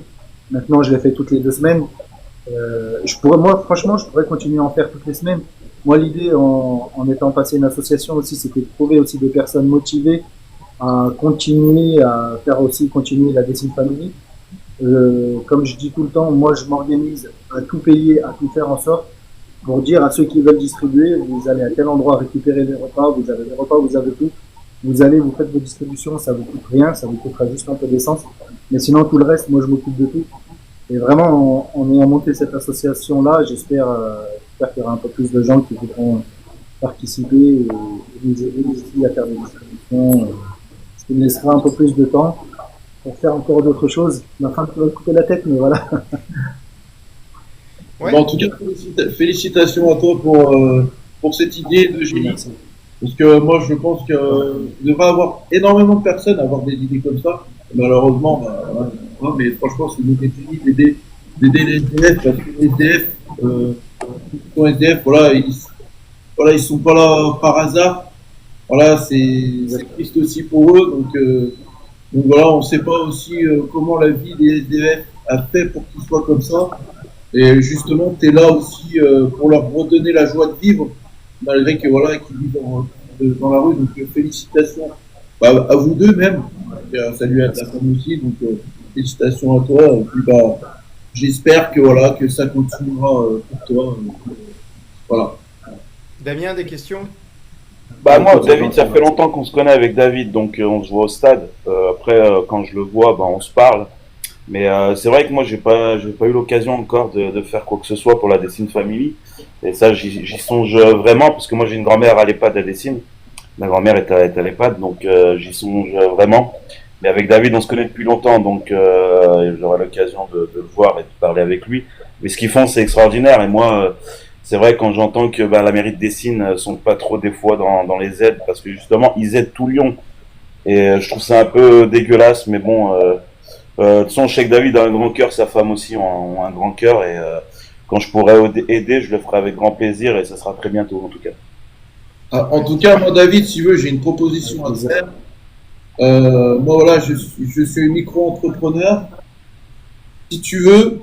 Maintenant, je les fais toutes les 2 semaines. Moi, franchement, je pourrais continuer à en faire toutes les semaines. Moi, l'idée, en étant passé une association aussi, c'était de trouver aussi des personnes motivées à continuer à faire aussi continuer la Dessine Family. Comme je dis tout le temps, moi, je m'organise à tout payer, à tout faire en sorte pour dire à ceux qui veulent distribuer, vous allez à tel endroit récupérer des repas, vous avez des repas, vous avez tout. Vous allez, vous faites vos distributions, ça vous coûte rien, ça vous coûtera juste un peu d'essence. Mais sinon, tout le reste, moi, je m'occupe de tout. Et vraiment, en ayant monté cette association-là, j'espère qu'il y aura un peu plus de gens qui voudront participer et nous aider aussi à faire des distributions. Ce qui me laissera un peu plus de temps pour faire encore d'autres choses. Ma femme peut me couper la tête, mais voilà. Ouais. Bon, en tout cas, félicitations à toi pour cette idée de génie. Merci. Parce que moi, je pense qu'il devrait y avoir énormément de personnes à avoir des idées comme ça. Malheureusement, ouais, mais franchement, c'est une idée de génie d'aider les SDF, parce que les SDF, sont SDF, voilà, ils sont pas là par hasard. Voilà, c'est triste aussi pour eux. Donc voilà, on sait pas aussi comment la vie des SDF a fait pour qu'ils soient comme ça. Et justement, tu es là aussi pour leur redonner la joie de vivre, malgré que voilà, qu'ils vivent dans la rue. Donc félicitations à vous deux même. Salut à ta femme aussi. Donc félicitations à toi. Et puis j'espère que voilà que ça continuera pour toi. Voilà. Damien, des questions? Bah moi, David, ça fait longtemps qu'on se connaît avec David, donc on se voit au stade. Après, quand je le vois, bah, on se parle. Mais c'est vrai que moi, j'ai pas eu l'occasion encore de faire quoi que ce soit pour la Dessine Family. Et ça, j'y songe vraiment, parce que moi, j'ai une grand-mère à l'EHPAD à Dessine. Ma grand-mère est à l'EHPAD, donc j'y songe vraiment. Mais avec David, on se connaît depuis longtemps, donc j'aurai l'occasion de le voir et de parler avec lui. Mais ce qu'ils font, c'est extraordinaire. Et moi, c'est vrai quand j'entends que la mairie de Dessine sont pas trop des fois dans les aides, parce que justement, ils aident tout Lyon. Et je trouve ça un peu dégueulasse, mais bon... de toute façon, je sais que David a un grand cœur, sa femme aussi ont un grand cœur, et quand je pourrai aider, je le ferai avec grand plaisir, et ça sera très bientôt en tout cas. En tout cas, moi, David, si tu veux, j'ai une proposition à te faire. Moi, voilà, je suis micro-entrepreneur. Si tu veux,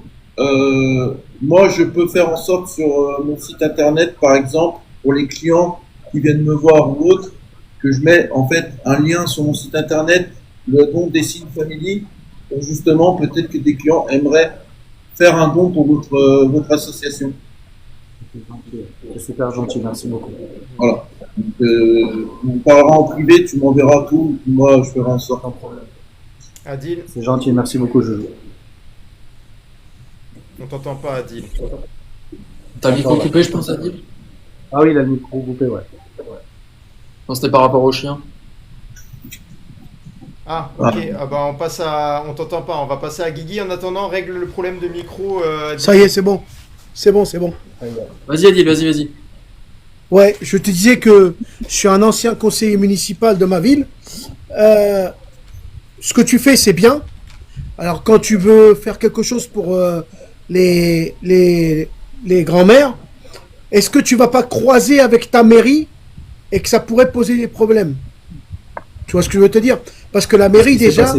moi, je peux faire en sorte sur mon site internet, par exemple, pour les clients qui viennent me voir ou autres, que je mets en fait un lien sur mon site internet, le don Dessine Family, pour justement peut-être que des clients aimeraient faire un don pour votre association. C'est super gentil, merci beaucoup. Voilà. Donc, on parlera en privé, tu m'enverras tout, moi je ferai en sorte. Adil, C'est gentil, merci beaucoup, Jojo. on t'entend pas, Adil. T'as le micro coupé, je pense, à dire. Ah oui, il a le micro coupé, ouais. Non, c'était par rapport au chien. Ah, ok. Ah bah on passe à, on t'entend pas. On va passer à Guigui. En attendant, règle le problème de micro. Adil. Ça y est, c'est bon. C'est bon, c'est bon. Vas-y, Adil, vas-y. Ouais, je te disais que je suis un ancien conseiller municipal de ma ville. Ce que tu fais, c'est bien. Alors, quand tu veux faire quelque chose pour les grands-mères, est-ce que tu vas pas croiser avec ta mairie et que ça pourrait poser des problèmes? Tu vois ce que je veux te dire? Parce que la mairie déjà,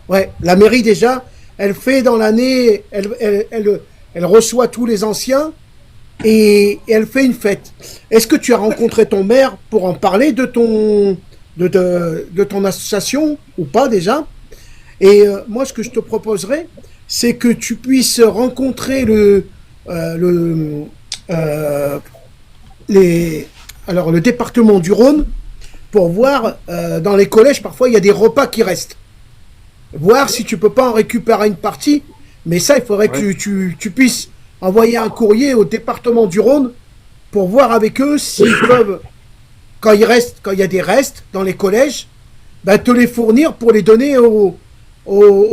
la mairie déjà, elle fait dans l'année, elle reçoit tous les anciens et elle fait une fête. Est-ce que tu as rencontré ton maire pour en parler de ton association ou pas déjà? Et moi, ce que je te proposerais, c'est que tu puisses rencontrer le département du Rhône pour voir dans les collèges, parfois il y a des repas qui restent. Voir si tu peux pas en récupérer une partie, mais ça, il faudrait que tu puisses envoyer un courrier au département du Rhône pour voir avec eux s'ils peuvent, quand il y a des restes dans les collèges, ben, te les fournir pour les donner aux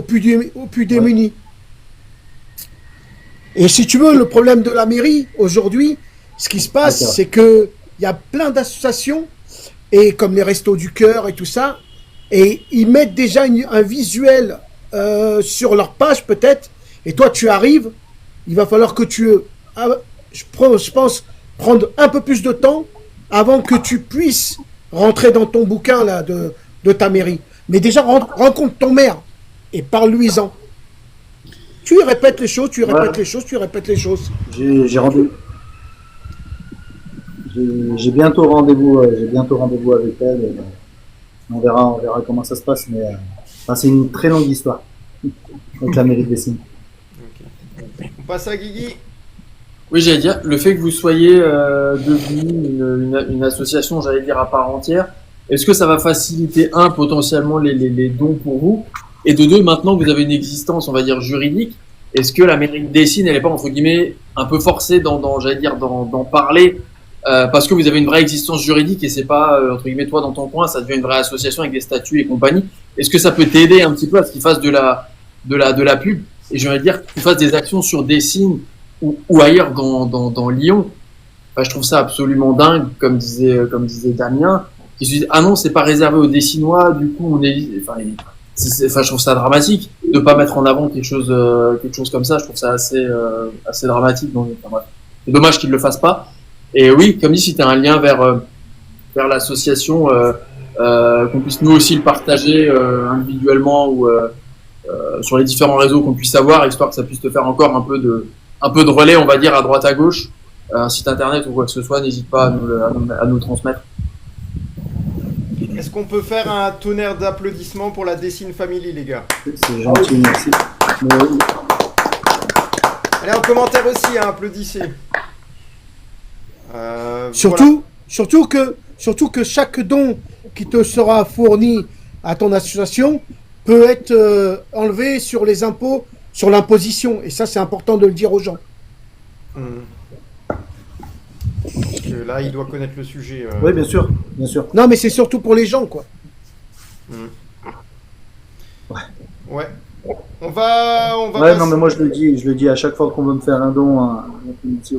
plus démunis. Et si tu veux, le problème de la mairie, aujourd'hui, ce qui se passe, c'est que il y a plein d'associations, et comme les Restos du Cœur et tout ça, et ils mettent déjà un visuel sur leur page peut-être, et toi tu arrives, il va falloir que je pense, prendre un peu plus de temps avant que tu puisses rentrer dans ton bouquin là de ta mairie. Mais déjà, rencontre ton maire et parle-lui-en. Tu lui répètes les choses, tu lui répètes les choses. J'ai rendez-vous. J'ai bientôt rendez-vous avec elle. Et on verra comment ça se passe, mais c'est une très longue histoire avec la mairie de Dessine. Okay. On passe à Guigui. Oui, j'allais dire, le fait que vous soyez devenu une association, j'allais dire, à part entière, est-ce que ça va faciliter, potentiellement les dons pour vous, et de deux, maintenant que vous avez une existence, on va dire, juridique, est-ce que la mairie de Dessine, elle n'est pas, entre guillemets, un peu forcée d'en parler, parce que vous avez une vraie existence juridique et c'est pas, entre guillemets, toi dans ton coin, ça devient une vraie association avec des statuts et compagnie. Est-ce que ça peut t'aider un petit peu à ce qu'ils fassent de la pub? Et je vais dire qu'ils fassent des actions sur Dessine ou ailleurs dans Lyon. Enfin, je trouve ça absolument dingue, comme disait Damien, qui se disent, ah non, c'est pas réservé aux Dessinois, du coup, je trouve ça dramatique de pas mettre en avant quelque chose comme ça. Je trouve ça assez dramatique. Donc, c'est dommage qu'ils le fassent pas. Et oui, comme dit, si tu as un lien vers l'association, qu'on puisse nous aussi le partager individuellement ou sur les différents réseaux qu'on puisse avoir, histoire que ça puisse te faire encore un peu de relais, on va dire, à droite à gauche, un site internet ou quoi que ce soit, n'hésite pas à nous transmettre. Est-ce qu'on peut faire un tonnerre d'applaudissements pour la Dessine Family, les gars? C'est gentil, merci. Allez, en commentaire aussi, applaudissez. Surtout que chaque don qui te sera fourni à ton association peut être enlevé sur les impôts, sur l'imposition. Et ça, c'est important de le dire aux gens. Parce que là, il doit connaître le sujet. Oui, bien sûr. Non, mais c'est surtout pour les gens, quoi. Ouais. On va. Ouais, non, mais moi je le dis à chaque fois qu'on veut me faire un don, je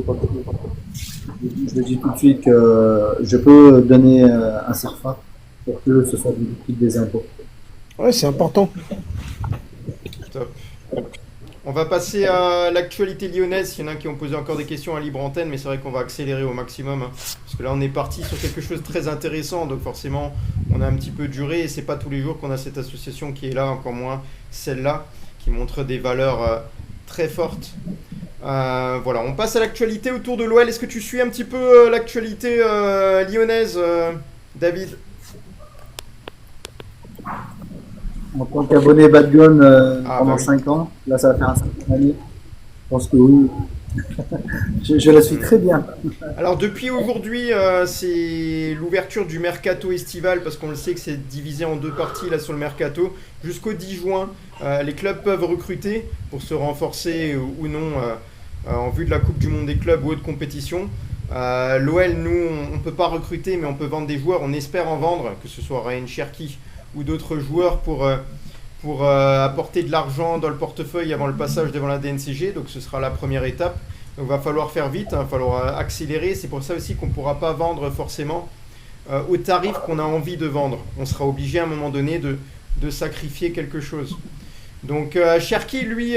le dis tout de suite que je peux donner un CERFA pour que ce soit des impôts. Ouais, c'est important. Top. On va passer à l'actualité lyonnaise. Il y en a qui ont posé encore des questions à libre antenne, mais c'est vrai qu'on va accélérer au maximum. Parce que là, on est parti sur quelque chose de très intéressant. Donc forcément, on a un petit peu duré. Et c'est pas tous les jours qu'on a cette association qui est là, encore moins celle-là, qui montre des valeurs très fortes. Voilà, on passe à l'actualité autour de l'OL. Est-ce que tu suis un petit peu l'actualité lyonnaise, David? En tant qu'abonné Bad Gun pendant bah oui. 5 ans, là ça va faire un 5e année. Je pense que oui. je la suis très bien. Alors depuis aujourd'hui, c'est l'ouverture du mercato estival parce qu'on le sait que c'est divisé en 2 parties là sur le mercato. Jusqu'au 10 juin, les clubs peuvent recruter pour se renforcer ou non en vue de la Coupe du Monde des clubs ou autre compétition. L'OL, nous, on ne peut pas recruter mais on peut vendre des joueurs. On espère en vendre, que ce soit Ryan Cherki ou d'autres joueurs pour apporter de l'argent dans le portefeuille avant le passage devant la DNCG. Donc ce sera la première étape. Donc il va falloir faire vite, il va falloir accélérer. C'est pour ça aussi qu'on ne pourra pas vendre forcément au tarif qu'on a envie de vendre. On sera obligé à un moment donné de sacrifier quelque chose. Donc Cherki, lui,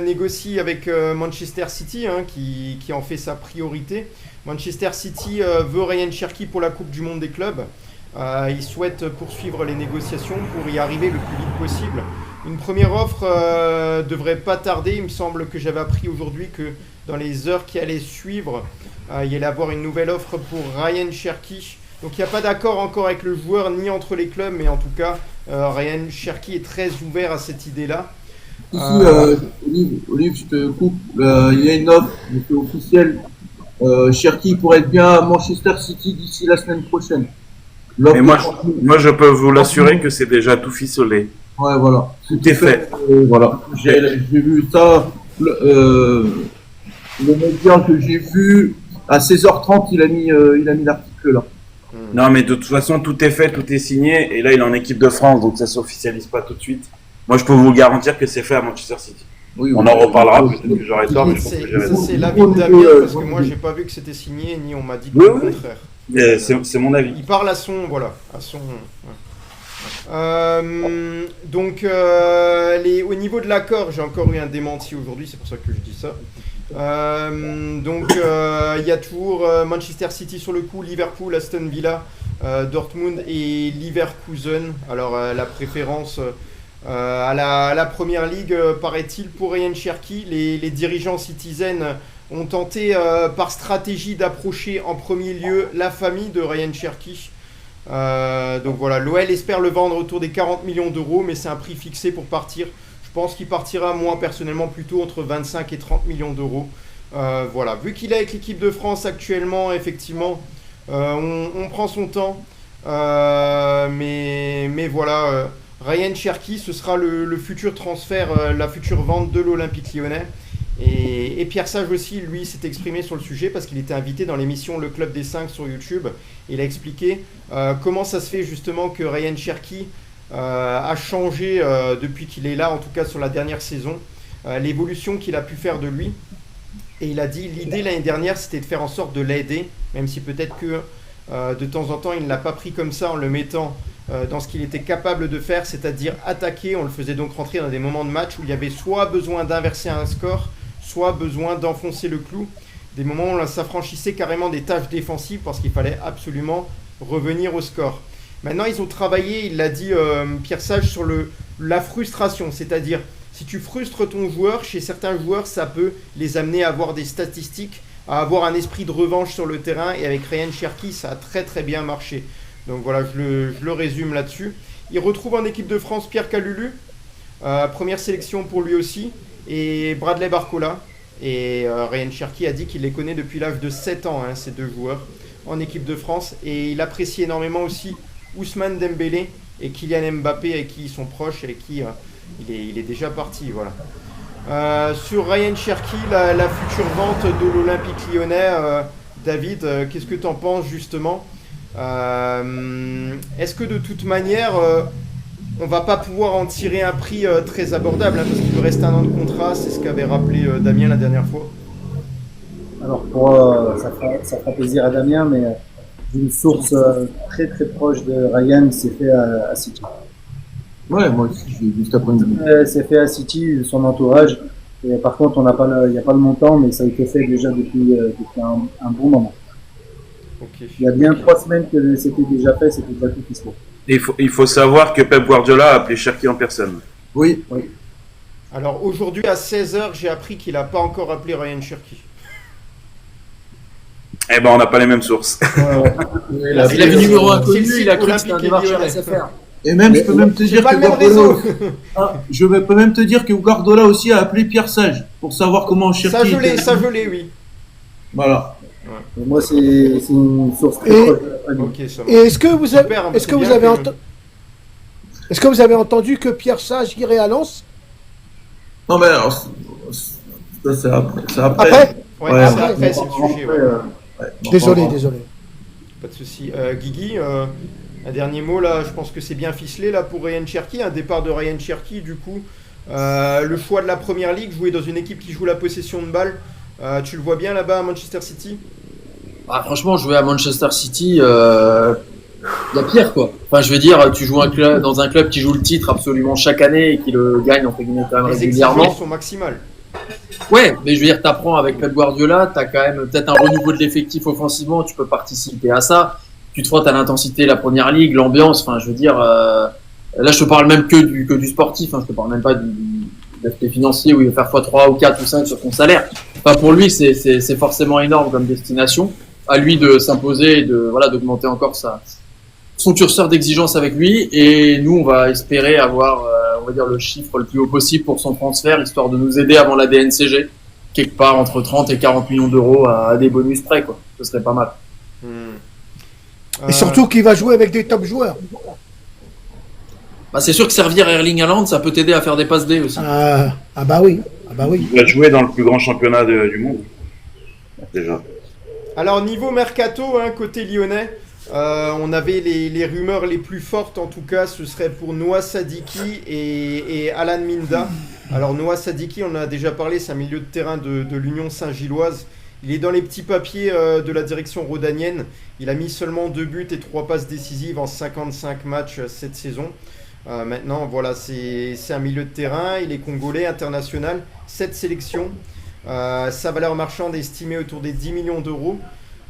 négocie avec Manchester City, qui en fait sa priorité. Manchester City veut Ryan Cherki pour la Coupe du Monde des clubs. Il souhaite poursuivre les négociations pour y arriver le plus vite possible. Une première offre devrait pas tarder. Il me semble que j'avais appris aujourd'hui que dans les heures qui allaient suivre, il y allait avoir une nouvelle offre pour Ryan Cherki. Donc il n'y a pas d'accord encore avec le joueur ni entre les clubs, mais en tout cas, Ryan Cherki est très ouvert à cette idée-là. Olive, je te coupe. Il y a une offre, mais c'est officiel. Cherki pourrait être bien à Manchester City d'ici la semaine prochaine. Mais moi, je peux vous l'assurer que c'est déjà tout ficelé. Ouais, voilà. Tout est fait. Voilà. J'ai vu ça. Le média que j'ai vu, à 16h30, il a mis l'article là. Non, mais de toute façon, tout est fait, tout est signé. Et là, il est en équipe de France, donc ça s'officialise pas tout de suite. Moi, je peux vous garantir que c'est fait à Manchester City. Oui, on en reparlera, peut-être que j'aurai tort, mais je pense que j'ai Ça, raison. c'est l'avis de Damien, parce que moi, j'ai pas vu que c'était signé, ni on m'a dit Oui, le oui. contraire. C'est mon avis. Il parle à son, voilà, à son. Ouais. Donc, au niveau de l'accord, j'ai encore eu un démenti aujourd'hui, c'est pour ça que je dis ça. Il y a toujours Manchester City sur le coup, Liverpool, Aston Villa, Dortmund et Leverkusen. Alors, la préférence à la première ligue, paraît-il, pour Ryan Cherki. Les dirigeants citizens ont tenté par stratégie d'approcher en premier lieu la famille de Ryan Cherki. Donc voilà, l'OL espère le vendre autour des 40 millions d'euros, mais c'est un prix fixé pour partir. Je pense qu'il partira, moi personnellement, plutôt entre 25 et 30 millions d'euros. Voilà, vu qu'il est avec l'équipe de France actuellement, effectivement, on prend son temps. Mais voilà, Ryan Cherki, ce sera le futur transfert, la future vente de l'Olympique Lyonnais. Et Pierre Sage aussi, lui, s'est exprimé sur le sujet parce qu'il était invité dans l'émission Le Club des 5 sur YouTube. Il a expliqué comment ça se fait justement que Ryan Cherki a changé depuis qu'il est là, en tout cas sur la dernière saison, l'évolution qu'il a pu faire de lui. Et il a dit l'idée l'année dernière, c'était de faire en sorte de l'aider, même si peut-être que de temps en temps, il ne l'a pas pris comme ça en le mettant dans ce qu'il était capable de faire, c'est-à-dire attaquer. On le faisait donc rentrer dans des moments de match où il y avait soit besoin d'inverser un score, soit besoin d'enfoncer le clou. Des moments où on s'affranchissait carrément des tâches défensives parce qu'il fallait absolument revenir au score. Maintenant, ils ont travaillé, il l'a dit Pierre Sage, sur la frustration. C'est-à-dire, si tu frustres ton joueur, chez certains joueurs, ça peut les amener à avoir des statistiques, à avoir un esprit de revanche sur le terrain. Et avec Ryan Cherki, ça a très très bien marché. Donc voilà, je le résume là-dessus. Il retrouve en équipe de France Pierre Kalulu, première sélection pour lui aussi, et Bradley Barcola. Et Ryan Cherki a dit qu'il les connaît depuis l'âge de 7 ans, ces deux joueurs, en équipe de France. Et il apprécie énormément aussi Ousmane Dembélé et Kylian Mbappé, avec qui ils sont proches et avec qui il est déjà parti. Voilà. Sur Ryan Cherki, la future vente de l'Olympique Lyonnais, David, qu'est-ce que tu en penses justement ? Est-ce que de toute manière, on va pas pouvoir en tirer un prix très abordable, parce qu'il lui reste 1 an de contrat, c'est ce qu'avait rappelé Damien la dernière fois. Alors ça fera plaisir à Damien, mais d'une source très très proche de Ryan, c'est fait à City. Ouais, moi aussi j'ai vu cet après-midi. C'est fait à City, son entourage. Et par contre, il n'y a pas le montant, mais ça a été fait déjà depuis un bon moment. Okay. Il y a bien 3 semaines que c'était déjà fait, c'était déjà tout ficelé. Il faut savoir que Pep Guardiola a appelé Cherki en personne. Oui. Alors aujourd'hui à 16h, j'ai appris qu'il n'a pas encore appelé Ryan Cherky. Eh ben, on n'a pas les mêmes sources. Il a le numéro inconnu, il a cru que c'était un démarcheur Lyonnais. SFR. Et même, je peux même te C'est dire pas que le même Guardiola, réseau. peux même te dire que Guardiola aussi a appelé Pierre Sage pour savoir comment Cherki. Ça je l'ai, oui. Voilà. Et moi, c'est une source très Et- proche de la famille. Ok, ça Et marche. est-ce que vous avez, Super, est-ce que c'est vous bien avez que- entendu, est-ce que vous avez entendu que Pierre Sage irait à Lens Non, mais alors, ça, c'est après. C'est après. après? Ouais, Ouais, c'est ouais. après, c'est le sujet. Ouais. Ouais, Désolé, enfin, désolé. Pas de souci. Guigui, un dernier mot là, je pense que c'est bien ficelé là pour Ryan Cherky, un départ de Ryan Cherky du coup. Le choix de la première ligue, jouer dans une équipe qui joue la possession de balle, tu le vois bien là-bas à Manchester City? Ah, franchement, jouer à Manchester City, il y a pire quoi. Enfin, je veux dire, tu joues dans un club qui joue le titre absolument chaque année et qui le gagne entre guillemets quand même Les régulièrement. exigences sont maximales. Ouais, mais je veux dire, t'apprends avec Pep Guardiola, t'as quand même peut-être un renouveau de l'effectif offensivement, tu peux participer à ça. Tu te frottes à l'intensité, la première ligue, l'ambiance. Enfin, je veux dire, là, je te parle même que du sportif. Hein, je te parle même pas de l'aspect financier où il va faire x3 ou 4 ou 5 sur ton salaire. Enfin, pour lui, c'est forcément énorme comme destination. À lui de s'imposer et d'augmenter encore son curseur d'exigence avec lui. Et nous, on va espérer avoir, on va dire, le chiffre le plus haut possible pour son transfert, histoire de nous aider avant la DNCG. Quelque part entre 30 et 40 millions d'euros à des bonus près, quoi. Ce serait pas mal. Et surtout qu'il va jouer avec des top joueurs. Bah, c'est sûr que servir Erling Haaland, ça peut t'aider à faire des passes D aussi. Ah bah oui, ah bah oui. Il va jouer dans le plus grand championnat du monde. Déjà. Alors niveau mercato, hein, côté lyonnais, on avait les rumeurs les plus fortes en tout cas, ce serait pour Noah Sadiki et Alan Minda. Alors Noah Sadiki, on en a déjà parlé, c'est un milieu de terrain de l'Union Saint-Gilloise. Il est dans les petits papiers de la direction rhodanienne. Il a mis seulement 2 buts et 3 passes décisives en 55 matchs cette saison. Maintenant, voilà, c'est un milieu de terrain. Il est congolais, international, 7 sélections. Sa valeur marchande est estimée autour des 10 millions d'euros.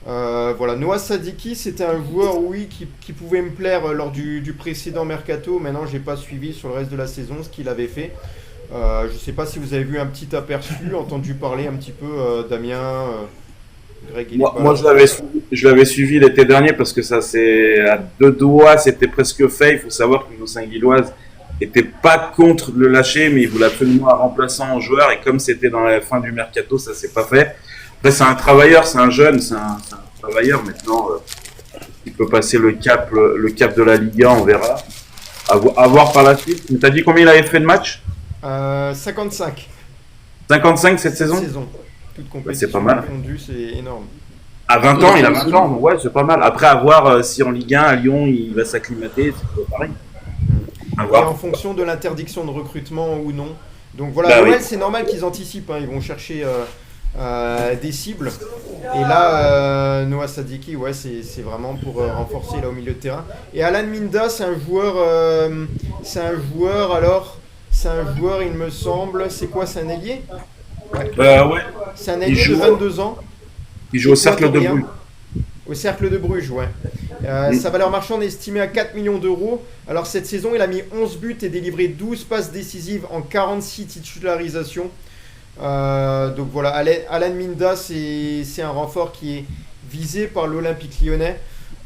Voilà, Noah Sadiki, c'était un joueur, oui, qui pouvait me plaire lors du précédent mercato. Maintenant, j'ai pas suivi sur le reste de la saison ce qu'il avait fait. Je sais pas si vous avez vu un petit aperçu, entendu parler un petit peu, Damien, Greg. Moi, je l'avais suivi l'été dernier parce que ça, c'est à 2 doigts, c'était presque fait. Il faut savoir que nos Saint-Gilloise n'était pas contre le lâcher, mais il voulait absolument un remplaçant en joueur. Et comme c'était dans la fin du mercato, ça s'est pas fait. Après, c'est un travailleur, c'est un jeune, c'est un travailleur. Maintenant, il peut passer le cap de la Liga, on verra. À voir par la suite. Tu as dit combien il avait fait de matchs? 55. 55 cette saison? Toute compétition c'est pas mal. confondue, c'est énorme. À 20 ans, il a 20 ans, ouais, c'est pas mal. Après, à voir si en Ligue 1, à Lyon, il va s'acclimater, c'est pas pareil. À Et voir. en fonction de l'interdiction de recrutement ou non. Donc voilà, Bah Noël, oui. c'est normal qu'ils anticipent, hein, ils vont chercher des cibles. Et là, Noah Sadiki, ouais, c'est vraiment pour renforcer là au milieu de terrain. Et Alan Minda, c'est un joueur, il me semble, c'est quoi, c'est un ailier? Ouais, C'est un Il ailier de joue- 22 ans. il joue au Cercle de Bruges. Au Cercle de Bruges, ouais. Sa valeur marchande est estimée à 4 millions d'euros. Alors cette saison, il a mis 11 buts et délivré 12 passes décisives en 46 titularisations. Donc voilà, Alan Minda, c'est un renfort qui est visé par l'Olympique lyonnais.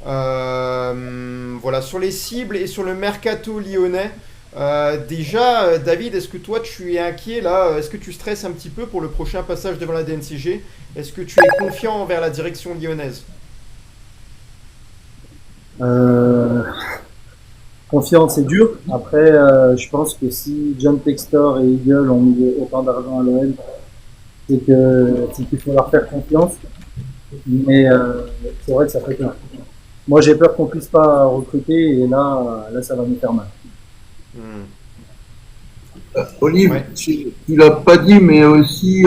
Voilà, sur les cibles et sur le mercato lyonnais, déjà, David, est-ce que toi tu es inquiet là? Est-ce que tu stresses un petit peu pour le prochain passage devant la DNCG? Est-ce que tu es confiant envers la direction lyonnaise? Confiance, c'est dur. Après, je pense que si John Textor et Eagle ont mis autant d'argent à l'OL, c'est qu'il faut leur faire confiance. Mais c'est vrai que ça fait peur. Moi, j'ai peur qu'on puisse pas recruter et là, ça va nous faire mal. Olive, Ouais. tu l'as pas dit, mais aussi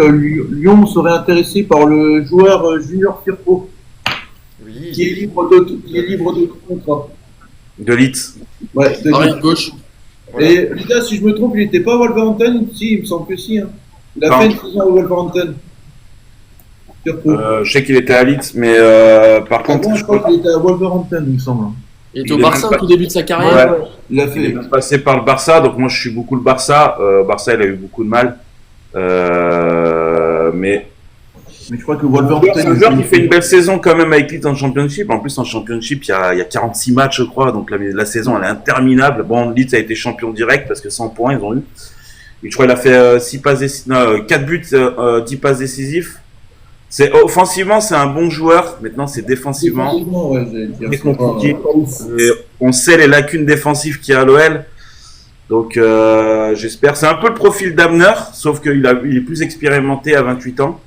Lyon serait intéressé par le joueur Junior Firpo, Oui. qui est libre de tout contrat. De Leeds. Ouais, de Arrière gauche. Voilà. Et les gars, si je me trompe, il n'était pas à Wolverhampton? Si, il me semble que si. Hein. Il a Non. fait une saison à Wolverhampton. Firpo. Je sais qu'il était à Leeds, mais par contre, Moi, je crois qu'il était à Wolverhampton, il me semble. Il était Il au est Barça même au tout début de sa carrière. Ouais. Il a Il est fait. même passé par le Barça, donc moi je suis beaucoup le Barça. Barça, il a eu beaucoup de mal. Mais Mais je crois que c'est Wolverhampton. un joueur qui fait une belle saison quand même avec Leeds en Championship. En plus, en Championship, il y a 46 matchs, je crois. Donc la saison, elle est interminable. Bon, Leeds a été champion direct parce que 100 points, ils ont eu. Et je crois qu'il a fait 4 buts, 10 passes décisifs. Offensivement, c'est un bon joueur. Maintenant, c'est défensivement. Défensivement, ouais, j'allais dire, C'est c'est compliqué. pas ouf. Et on sait les lacunes défensives qu'il y a à l'OL. Donc, j'espère. C'est un peu le profil d'Abner, sauf qu'il est plus expérimenté à 28 ans.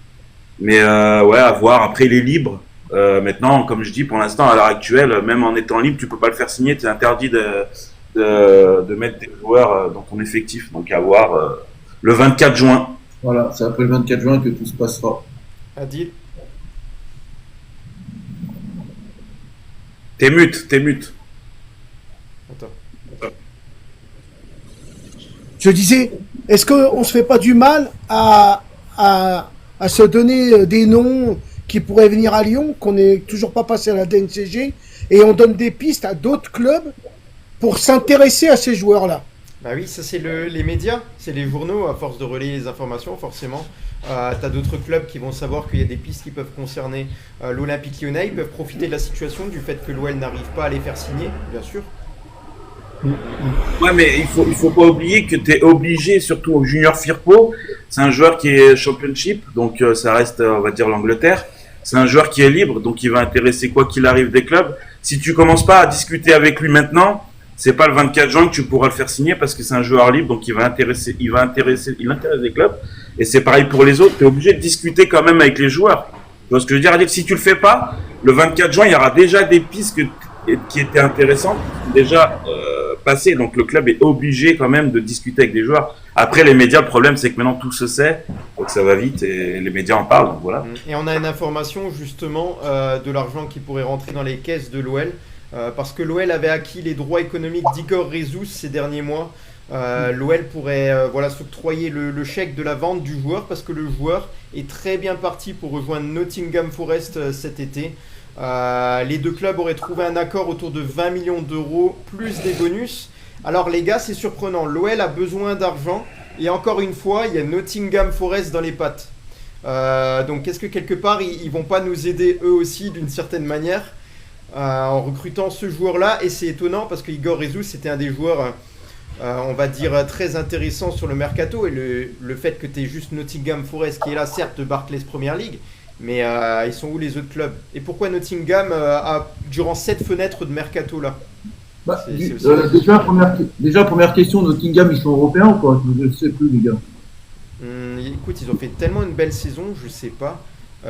Mais ouais, à voir. Après, il est libre. Maintenant, comme je dis, pour l'instant, à l'heure actuelle, même en étant libre, tu peux pas le faire signer. Tu es interdit de mettre des joueurs dans ton effectif. Donc, à voir le 24 juin. Voilà, c'est après le 24 juin que tout se passera. Adil. T'es mute. Attends. Je disais, est-ce qu'on se fait pas du mal à se donner des noms qui pourraient venir à Lyon, qu'on n'est toujours pas passé à la DNCG, et on donne des pistes à d'autres clubs pour s'intéresser à ces joueurs-là? Bah oui, ça c'est les médias, c'est les journaux, à force de relayer les informations, forcément. T'as d'autres clubs qui vont savoir qu'il y a des pistes qui peuvent concerner l'Olympique Lyonnais. Ils peuvent profiter de la situation, du fait que l'OL n'arrive pas à les faire signer, bien sûr. Ouais, mais il faut pas oublier que tu es obligé, surtout au Junior Firpo, c'est un joueur qui est championship, donc ça reste, on va dire, l'Angleterre. C'est un joueur qui est libre, donc il va intéresser quoi qu'il arrive des clubs. Si tu commences pas à discuter avec lui maintenant, c'est pas le 24 juin que tu pourras le faire signer parce que c'est un joueur libre, donc il intéresse des clubs. Et c'est pareil pour les autres, tu es obligé de discuter quand même avec les joueurs. Tu vois ce que je veux dire? Si tu le fais pas, le 24 juin, il y aura déjà des pistes qui étaient intéressantes, déjà passées. Donc le club est obligé quand même de discuter avec des joueurs. Après, les médias, le problème, c'est que maintenant tout se sait, donc ça va vite et les médias en parlent. Donc voilà. Et on a une information justement de l'argent qui pourrait rentrer dans les caisses de l'OL. Parce que l'OL avait acquis les droits économiques d'Igor Rezus ces derniers mois. L'OL pourrait s'octroyer le chèque de la vente du joueur parce que le joueur est très bien parti pour rejoindre Nottingham Forest cet été. Les deux clubs auraient trouvé un accord autour de 20 millions d'euros plus des bonus. Alors les gars, c'est surprenant, l'OL a besoin d'argent et encore une fois, il y a Nottingham Forest dans les pattes. Donc est-ce que quelque part, ils vont pas nous aider eux aussi d'une certaine manière en recrutant ce joueur-là? Et c'est étonnant parce que Igor Rezus c'était un des joueurs, on va dire, très intéressant sur le mercato. Et le fait que tu aies juste Nottingham Forest qui est là, certes, de Barclays Premier League, mais ils sont où les autres clubs? Et pourquoi Nottingham a, durant cette fenêtre de mercato-là? Bah, C'est aussi- déjà, première question, Nottingham, ils sont européens ou pas? Je ne sais plus, les gars. Écoute, ils ont fait tellement une belle saison, je sais pas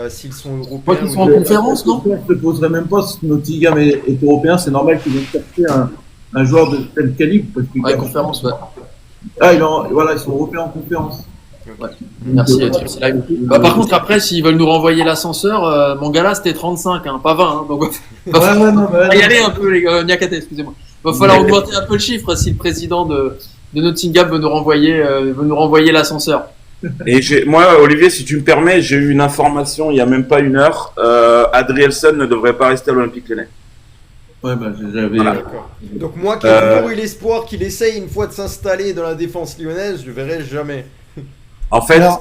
s'ils sont Je crois européens. qu'ils ou sont en non. conférence, non? Je ne te poserai même pas si Nottingham est européen, c'est normal qu'ils aient cherché un joueur de tel calibre. Parce que Ouais, conférence, ouais. Ah, ils sont européens en conférence. Merci, Trips Live. Bah, par contre, après, s'ils veulent nous renvoyer l'ascenseur, mon gars là, c'était 35, hein, pas 20. Hein, donc, Ouais, non, on va y aller un peu, les gars. Niakate, excusez-moi. Va falloir augmenter un peu le chiffre si le président de Nottingham veut nous renvoyer l'ascenseur. Et moi, Olivier, si tu me permets, j'ai eu une information il y a même pas une heure. Adrielson ne devrait pas rester à l'Olympique Lyonnais. Ouais, bah, j'avais. Voilà. D'accord. Donc moi qui ai toujours eu l'espoir qu'il essaye une fois de s'installer dans la défense lyonnaise, je verrai jamais. En fait, Alors,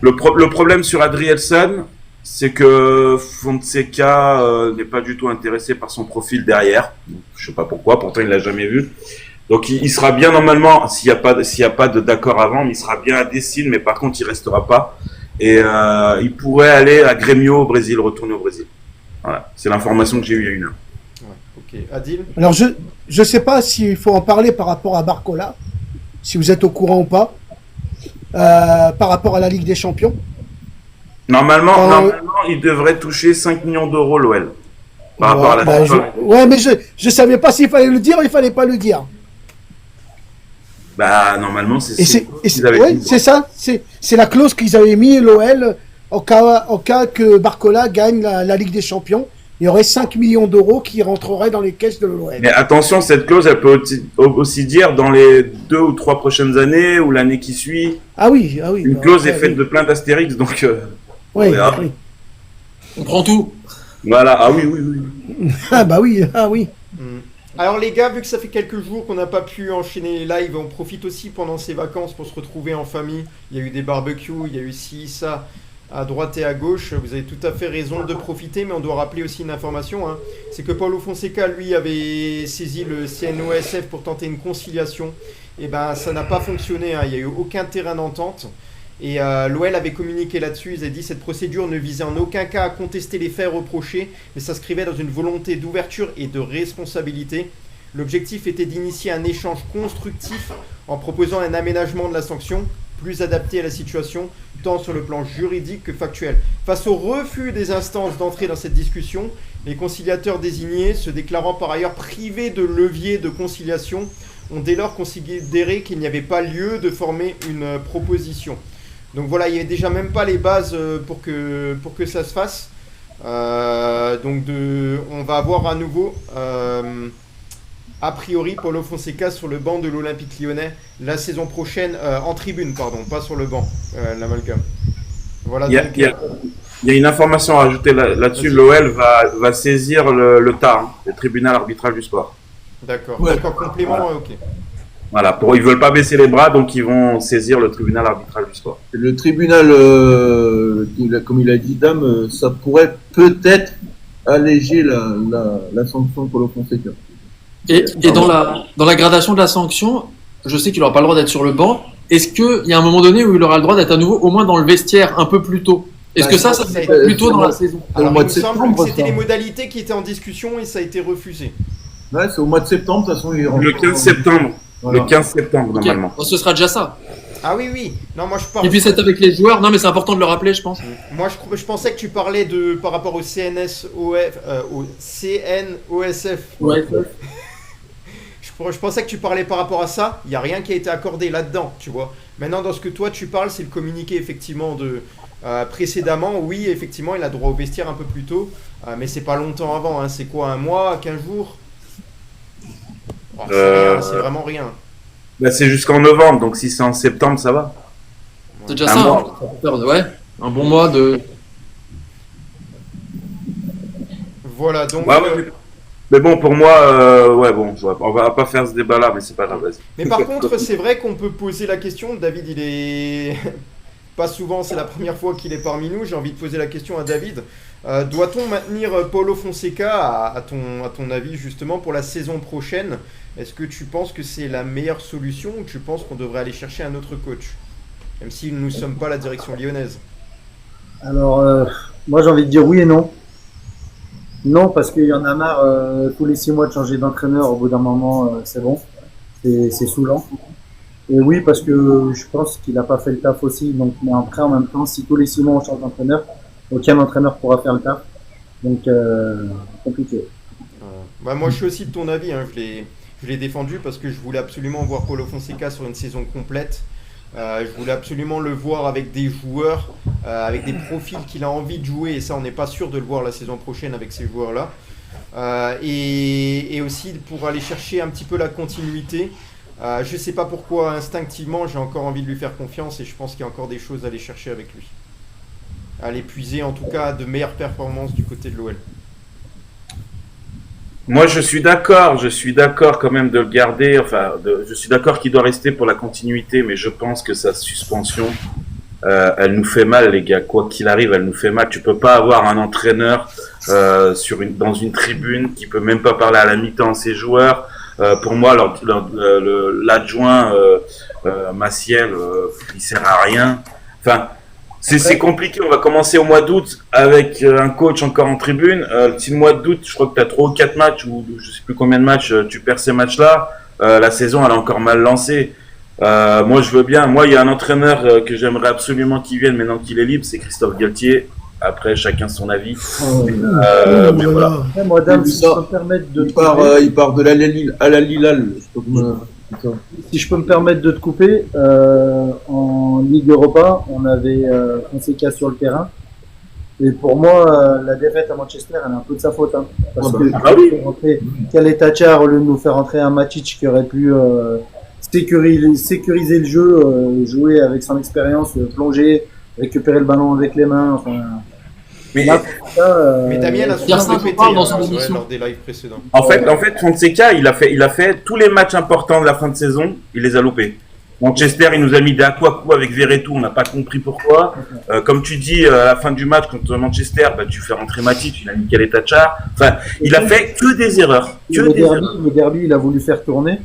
le problème sur Adrielson, c'est que Fonseca n'est pas du tout intéressé par son profil derrière. Je sais pas pourquoi, pourtant il l'a jamais vu. Donc il sera bien normalement, s'il y a pas d'accord avant, mais il sera bien à Dessine, mais par contre il restera pas. Et il pourrait aller à Grêmio au Brésil, retourner au Brésil. Voilà, c'est l'information que j'ai eue il y a une heure. Ouais, ok. Adil? Alors, je sais pas s'il faut en parler par rapport à Barcola, si vous êtes au courant ou pas, par rapport à la Ligue des Champions. Normalement, il devrait toucher 5 millions d'euros l'OL. Par rapport à la Bah, ouais, mais je savais pas s'il fallait le dire ou il fallait pas le dire. Bah, normalement, c'est Et ce qu'ils avaient ouais, dit. c'est ça, c'est la clause qu'ils avaient mis l'OL au cas que Barcola gagne la Ligue des Champions. Il y aurait 5 millions d'euros qui rentreraient dans les caisses de l'OL. Mais attention, cette clause, elle peut aussi dire dans les 2 ou 3 prochaines années ou l'année qui suit. Ah oui. Une clause est faite de plein d'astérix, donc Oui, on verra. oui. On prend tout. Voilà. Ah oui. Ah bah oui, ah oui. Alors les gars, vu que ça fait quelques jours qu'on n'a pas pu enchaîner les lives, on profite aussi pendant ces vacances pour se retrouver en famille. Il y a eu des barbecues, il y a eu ci, ça, à droite et à gauche. Vous avez tout à fait raison de profiter, mais on doit rappeler aussi une information. C'est que Paulo Fonseca, lui, avait saisi le CNOSF pour tenter une conciliation. Et ben ça n'a pas fonctionné, il n'y a eu aucun terrain d'entente. Et l'OL avait communiqué là-dessus, ils avaient dit que cette procédure ne visait en aucun cas à contester les faits reprochés, mais s'inscrivait dans une volonté d'ouverture et de responsabilité. L'objectif était d'initier un échange constructif en proposant un aménagement de la sanction plus adapté à la situation, tant sur le plan juridique que factuel. Face au refus des instances d'entrer dans cette discussion, les conciliateurs désignés, se déclarant par ailleurs privés de levier de conciliation, ont dès lors considéré qu'il n'y avait pas lieu de former une proposition. Donc voilà, il n'y avait déjà même pas les bases pour que ça se fasse. On va avoir à nouveau, a priori, Paulo Fonseca sur le banc de l'Olympique Lyonnais la saison prochaine, en tribune, pardon, pas sur le banc, l'amalgame. Voilà. Il y a une information à rajouter là-dessus. L'OL va saisir le TAR, le tribunal arbitral du sport. D'accord. Ouais. Donc en complément, Voilà. ok. Voilà, ils veulent pas baisser les bras, donc ils vont saisir le tribunal arbitral du sport. Le tribunal, comme il a dit Dame, ça pourrait peut-être alléger la sanction pour le Fonseca. Et dans la gradation de la sanction, je sais qu'il n'aura pas le droit d'être sur le banc. Est-ce qu'il y a un moment donné où il aura le droit d'être à nouveau au moins dans le vestiaire un peu plus tôt? Est-ce Bah, que ça ça serait a été- plus tôt dans la saison? Alors, au mois il de me semble septembre, que c'était ça. les modalités qui étaient en discussion et ça a été refusé. Ouais, c'est au mois de septembre, de toute façon, il rentre. Le 15 septembre. Voilà. Le 15 septembre, Ok. normalement. Bon, ce sera déjà ça. Ah oui, oui. Non, moi je parle. Et puis c'est avec les joueurs. Non, mais c'est important de le rappeler, je pense. Moi, je pensais que tu parlais par rapport au au CNOSF. Ouais. Je pensais que tu parlais par rapport à ça. Il n'y a rien qui a été accordé là-dedans, tu vois. Maintenant, dans ce que toi tu parles, c'est le communiqué effectivement de précédemment. Oui, effectivement, il a droit au vestiaire un peu plus tôt, mais c'est pas longtemps avant. C'est quoi, un mois, 15 jours? Oh, c'est vraiment rien. Bah, c'est jusqu'en novembre, donc si c'est en septembre, ça va. C'est déjà Un ça. mois. Hein. Ça peut faire ouais, un bon mois de. Voilà, donc. Ouais, mais bon, pour moi, on va pas faire ce débat-là, mais c'est pas grave, vas-y. Mais par contre, c'est vrai qu'on peut poser la question. David, il est pas souvent, c'est la première fois qu'il est parmi nous. J'ai envie de poser la question à David. Doit-on maintenir Paulo Fonseca, à ton avis, justement, pour la saison prochaine? Est-ce que tu penses que c'est la meilleure solution ou tu penses qu'on devrait aller chercher un autre coach? Même si nous ne sommes pas la direction lyonnaise. Alors, moi j'ai envie de dire oui et non. Non, parce qu'il y en a marre tous les 6 mois de changer d'entraîneur. Au bout d'un moment, c'est bon. C'est saoulant. Et oui, parce que je pense qu'il n'a pas fait le taf aussi. Donc, mais après, en même temps, si tous les 6 mois on change d'entraîneur, aucun entraîneur pourra faire le taf. Donc, compliqué. Bah, moi, je suis aussi de ton avis. Je l'ai défendu parce que je voulais absolument voir Paulo Fonseca sur une saison complète. Je voulais absolument le voir avec des joueurs, avec des profils qu'il a envie de jouer. Et ça, on n'est pas sûr de le voir la saison prochaine avec ces joueurs-là. Et aussi pour aller chercher un petit peu la continuité. Je ne sais pas pourquoi, instinctivement, j'ai encore envie de lui faire confiance. Et je pense qu'il y a encore des choses à aller chercher avec lui. À l'épuiser, en tout cas, de meilleures performances du côté de l'OL. Moi, je suis d'accord quand même de le garder. Je suis d'accord qu'il doit rester pour la continuité, mais je pense que sa suspension, elle nous fait mal, les gars. Quoi qu'il arrive, elle nous fait mal. Tu peux pas avoir un entraîneur dans une tribune qui peut même pas parler à la mi-temps à ses joueurs. Pour moi, l'adjoint Maciel, il sert à rien. Enfin. C'est compliqué, on va commencer au mois d'août avec un coach encore en tribune. Si le mois d'août, je crois que tu as 3 ou 4 matchs, ou je sais plus combien de matchs, tu perds ces matchs-là, la saison elle est encore mal lancée. Moi je veux bien, moi il y a un entraîneur que j'aimerais absolument qu'il vienne maintenant qu'il est libre, c'est Christophe Galtier. Après chacun son avis. Mais voilà. Après, moi, Dame, si je peux me permettre de Il part de l'Al-Hilal. Si je peux me permettre de te couper, en Ligue Europa, on avait Fonseca sur le terrain. Et pour moi, la défaite à Manchester, elle a un peu de sa faute. Hein, parce que Kaletacha, au lieu de nous faire entrer un Matic qui aurait pu sécuriser le jeu, jouer avec son expérience, plonger, récupérer le ballon avec les mains. Enfin, Mais Là, pour ça, Mais Damien a Pierre souvent Saint répété parle dans son ouais, émission. lors des lives précédents. en fait, Fonseca, il a fait tous les matchs importants de la fin de saison, il les a loupés. Manchester, il nous a mis des à quoi avec Verretou, on n'a pas compris pourquoi. Comme tu dis, à la fin du match contre Manchester, bah, tu fais rentrer Matic, il a mis Tachar. Enfin, il a fait que des erreurs. Que des erreurs. Le derby, il a voulu faire tourner.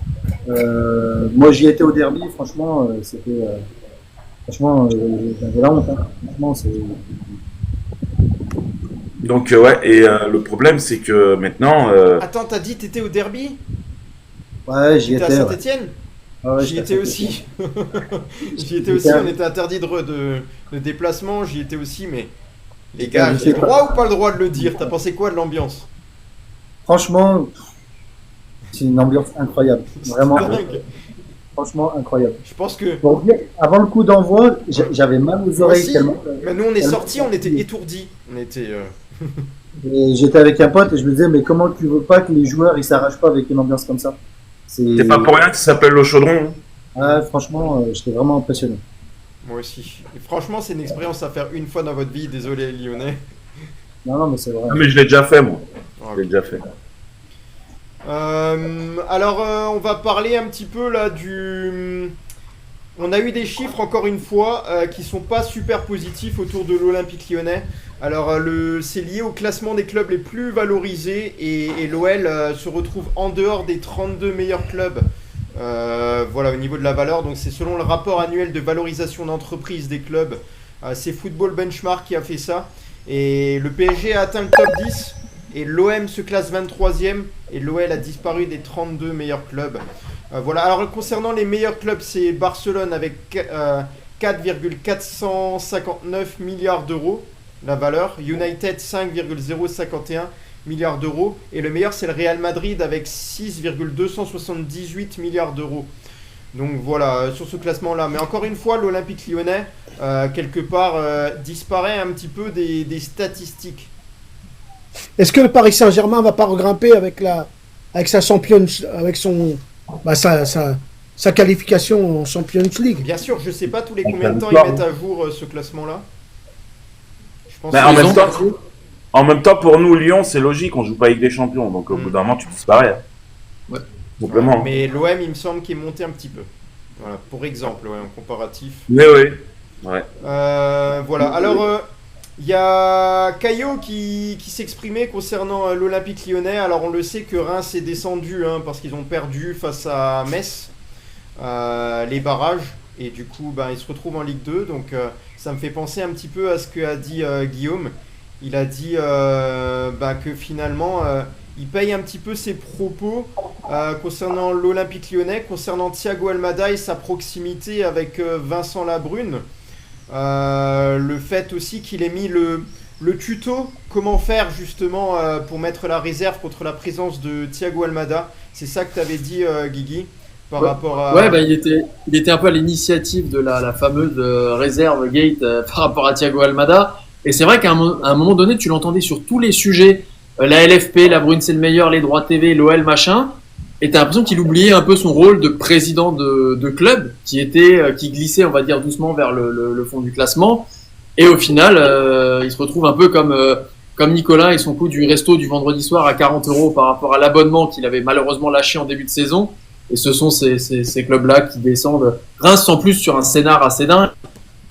Moi, j'y étais au derby, franchement, c'était. Franchement, j'avais la honte. Hein. Franchement, c'est. Donc, ouais, et le problème, c'est que maintenant. Attends, t'as dit t'étais au derby? Ouais, j'y T'étais à étais. Ouais. Saint-Etienne? Ah ouais, J'y j'étais étais à aussi. J'y étais aussi, on était interdit de déplacement, j'y étais aussi, mais les gars, Je j'ai sais le droit ou pas le droit de le dire? T'as pensé quoi de l'ambiance? Franchement, c'est une ambiance incroyable. Vraiment, Dingue. franchement incroyable. Je pense que. Pour dire, avant le coup d'envoi, j'avais mal aux Moi oreilles aussi, tellement. mais nous on est tellement- sortis, on était étourdis. On était. Et j'étais avec un pote et je me disais, mais comment tu veux pas que les joueurs ils s'arrachent pas avec une ambiance comme ça? C'est pas pour rien que ça s'appelle le chaudron. Ah, franchement, j'étais vraiment impressionné. Moi aussi. Et franchement, c'est une expérience à faire une fois dans votre vie. Désolé, les Lyonnais. Non, non, mais c'est vrai. Ah, mais je l'ai déjà fait, moi. Ah, Je l'ai déjà fait. On va parler un petit peu là du. On a eu des chiffres encore une fois qui sont pas super positifs autour de l'Olympique Lyonnais. Alors c'est lié au classement des clubs les plus valorisés et l'OL se retrouve en dehors des 32 meilleurs clubs. Voilà au niveau de la valeur. Donc c'est selon le rapport annuel de valorisation d'entreprise des clubs. C'est Football Benchmark qui a fait ça. Et le PSG a atteint le top 10. Et l'OM se classe 23e et l'OL a disparu des 32 meilleurs clubs. Voilà, alors concernant les meilleurs clubs, c'est Barcelone avec 4,459 milliards d'euros, la valeur. United 5,051 milliards d'euros. Et le meilleur, c'est le Real Madrid avec 6,278 milliards d'euros. Donc voilà, sur ce classement-là. Mais encore une fois, l'Olympique Lyonnais, quelque part, disparaît un petit peu des statistiques. Est-ce que le Paris Saint-Germain va pas regrimper avec sa Champions, avec sa qualification en Champions League? Bien sûr, je sais pas tous les combien de temps ils mettent à jour ce classement-là. Je pense Mais que en même temps, pour nous, Lyon, c'est logique, on joue pas avec des champions. Donc au bout d'un moment, tu disparais. Ouais. Simplement. Mais l'OM, il me semble qu'il est monté un petit peu. Voilà, pour exemple, ouais, en comparatif. Mais oui. Ouais. Voilà, alors il y a Caillot qui s'exprimait concernant l'Olympique Lyonnais. Alors on le sait que Reims est descendu parce qu'ils ont perdu face à Metz les barrages. Et du coup, ils se retrouvent en Ligue 2. Donc ça me fait penser un petit peu à ce qu'a dit Guillaume. Il a dit que finalement, il paye un petit peu ses propos concernant l'Olympique Lyonnais, concernant Thiago Almada et sa proximité avec Vincent Labrune. Le fait aussi qu'il ait mis le tuto, comment faire justement pour mettre la réserve contre la présence de Thiago Almada. C'est ça que tu avais dit, Guigui, par rapport à... Ouais, il était un peu à l'initiative de la fameuse réserve Gate par rapport à Thiago Almada. Et c'est vrai qu'à un moment donné, tu l'entendais sur tous les sujets, la LFP, la Brune c'est le meilleur, les droits TV, l'OL, machin. Et t'as l'impression qu'il oubliait un peu son rôle de président de club, qui glissait, on va dire, doucement vers le fond du classement. Et au final, il se retrouve un peu comme Nicolas et son coup du resto du vendredi soir à 40 € par rapport à l'abonnement qu'il avait malheureusement lâché en début de saison. Et ce sont ces clubs-là qui descendent. Reims, en plus, sur un scénar assez dingue.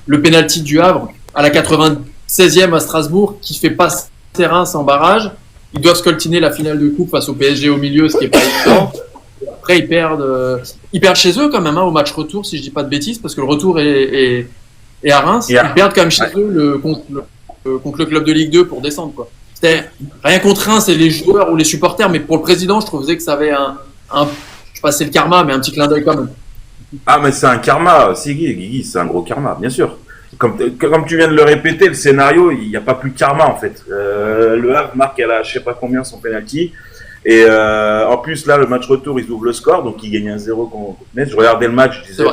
Le pénalty du Havre à la 96e à Strasbourg, qui fait passer Reims en barrage. Ils doivent scoltiner la finale de coupe face au PSG au milieu, ce qui est pas évident. Après, ils perdent chez eux quand même au match retour, si je dis pas de bêtises, parce que le retour est à Reims. Ils perdent quand même chez eux contre le club de Ligue 2 pour descendre, quoi. C'était rien contre Reims et les joueurs ou les supporters, mais pour le président, je trouvais que ça avait je sais pas si c'est le karma, mais un petit clin d'œil quand même. Ah, mais c'est un karma, Guigui, c'est un gros karma, bien sûr. Comme tu viens de le répéter, le scénario, il n'y a pas plus de karma en fait. Le Havre marque à je sais pas combien son penalty. Et en plus, là, le match retour, ils ouvrent le score, donc ils gagnent 1-0 contre Metz. Je regardais le match, je disais,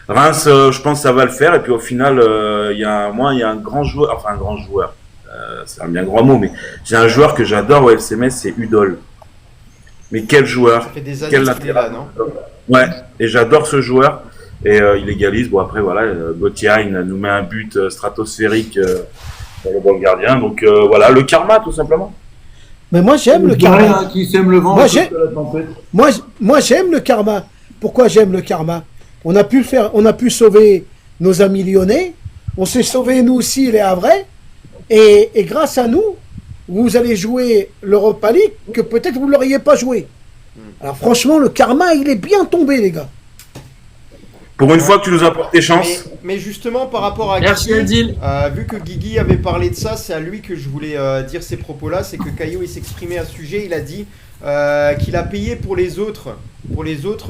Reims, je pense que ça va le faire. Et puis au final, il y a un grand joueur, c'est un bien grand mot, mais j'ai un joueur que j'adore au FC Metz, c'est Udol. Mais quel joueur, Ça fait des années quel qu'il est là, non? Ouais, et j'adore ce joueur. Et il égalise. Bon, après, voilà, Gauthier nous met un but stratosphérique pour le bon gardien. Donc voilà, le karma tout simplement. Mais moi, j'aime le karma. Hein, qui sème le vent, Moi, sauf que la tempête. Moi, j'aime le karma. Pourquoi j'aime le karma? On a pu sauver nos amis lyonnais. On s'est sauvé nous aussi les Havrais. Et grâce à nous, vous allez jouer l'Europa League que peut-être vous ne l'auriez pas joué. Alors franchement, le karma, il est bien tombé, les gars. Pour une fois que tu nous apportes tes chances. Mais justement, par rapport à Merci, Guigui, Adil. vu que Guigui avait parlé de ça, c'est à lui que je voulais dire ces propos-là. C'est que Caillot, il s'exprimait à ce sujet. Il a dit qu'il a payé pour les autres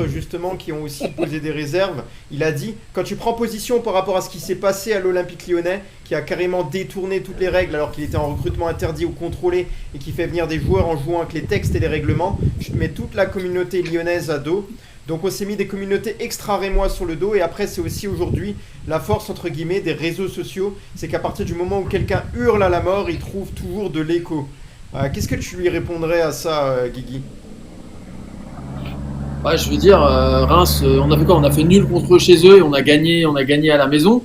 justement qui ont aussi posé des réserves. Il a dit, quand tu prends position par rapport à ce qui s'est passé à l'Olympique Lyonnais, qui a carrément détourné toutes les règles alors qu'il était en recrutement interdit ou contrôlé et qui fait venir des joueurs en jouant avec les textes et les règlements, je mets toute la communauté lyonnaise à dos. Donc on s'est mis des communautés extra-rémois sur le dos, et après c'est aussi aujourd'hui la force entre guillemets des réseaux sociaux, c'est qu'à partir du moment où quelqu'un hurle à la mort, il trouve toujours de l'écho. Qu'est-ce que tu lui répondrais à ça, Guigui? Ouais, je veux dire, Reims, on a fait quoi? On a fait nul contre eux chez eux et on a gagné à la maison.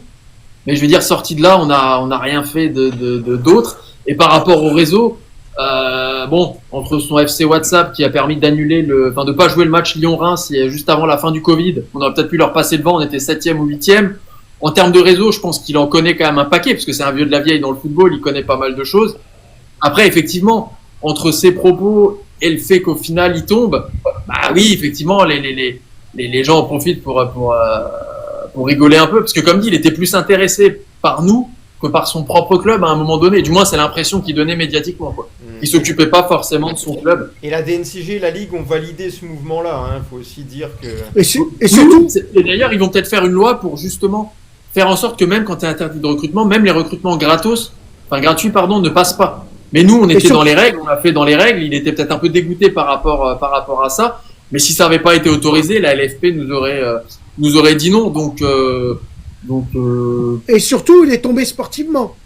Mais je veux dire, sorti de là, on a rien fait d'autre. Et par rapport au réseau, bon, entre son FC WhatsApp qui a permis d'annuler de pas jouer le match Lyon-Reims juste avant la fin du Covid, on aurait peut-être pu leur passer devant, on était 7e ou 8e. En termes de réseau, je pense qu'il en connaît quand même un paquet, parce que c'est un vieux de la vieille dans le football, il connaît pas mal de choses. Après, effectivement, entre ses propos et le fait qu'au final il tombe, bah oui, effectivement, les gens en profitent pour rigoler un peu, parce que comme dit, il était plus intéressé par nous que par son propre club à un moment donné. Du moins, c'est l'impression qu'il donnait médiatiquement, quoi. Il s'occupait pas forcément de son club. Et la DNCG et la Ligue ont validé ce mouvement-là. Il faut aussi dire que. Et surtout, Et d'ailleurs, ils vont peut-être faire une loi pour justement faire en sorte que même quand tu es interdit de recrutement, même les recrutements gratuits, ne passent pas. Mais nous, on était dans les règles, on a fait dans les règles. Il était peut-être un peu dégoûté par rapport à ça. Mais si ça n'avait pas été autorisé, la LFP nous aurait dit non. Donc, et surtout, il est tombé sportivement.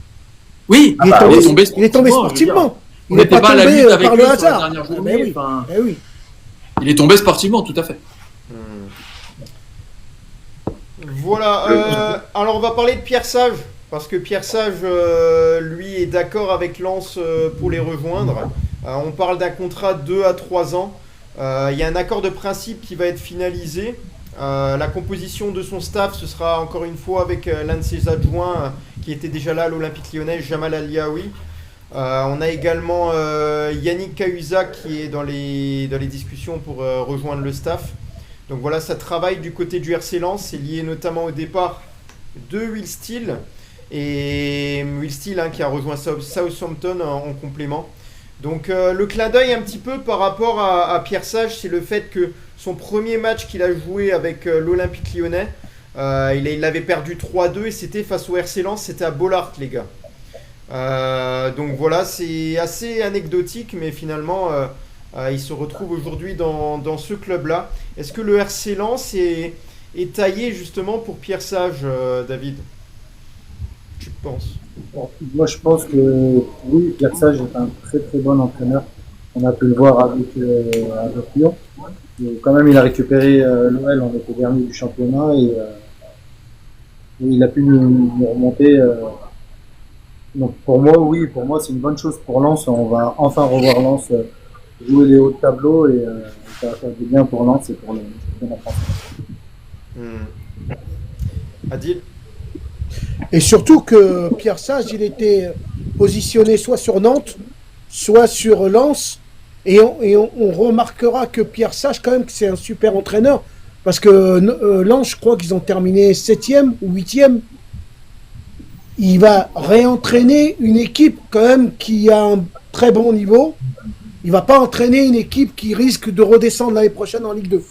oui, Il est tombé sportivement. On n'était pas à la lutte avec par eux le sur la hasard. dernière Ah, journée. ben oui. Enfin, Eh oui. il est tombé sportivement, tout à fait. Voilà. Alors, on va parler de Pierre Sage. Parce que Pierre Sage, lui, est d'accord avec Lens pour les rejoindre. On parle d'un contrat de 2 à 3 ans. Il y a un accord de principe qui va être finalisé. La composition de son staff, ce sera encore une fois avec l'un de ses adjoints qui était déjà là à l'Olympique Lyonnais, Jamal Aliaoui. On a également Yannick Cahuzac qui est dans les discussions pour rejoindre le staff. Donc voilà, ça travaille du côté du RC Lens. C'est lié notamment au départ de Will Steele. Et Will Steele qui a rejoint Southampton en complément. Donc le clin d'œil un petit peu par rapport à Pierre Sage, c'est le fait que son premier match qu'il a joué avec l'Olympique Lyonnais, il avait perdu 3-2 et c'était face au RC Lens, c'était à Bollaert les gars. Donc voilà, c'est assez anecdotique, mais finalement il se retrouve aujourd'hui dans ce club-là. Est-ce que le RC Lens est taillé justement pour Pierre Sage, David? Tu penses? Moi, je pense que oui, Pierre Sage est un très très bon entraîneur. On a pu le voir avec Lyon. Quand même, il a récupéré l'OL en été dernier du championnat et il a pu nous remonter. Donc pour moi, c'est une bonne chose pour Lens. On va enfin revoir Lens jouer les hauts de tableau et ça va faire du bien pour Lens et pour le championnat français. Adil? Et surtout que Pierre Sage, il était positionné soit sur Nantes, soit sur Lens. Et on remarquera que Pierre Sage, quand même, c'est un super entraîneur. Parce que Lens, je crois qu'ils ont terminé 7e ou 8e. Il va réentraîner une équipe, quand même, qui a un très bon niveau. Il va pas entraîner une équipe qui risque de redescendre l'année prochaine en Ligue 2.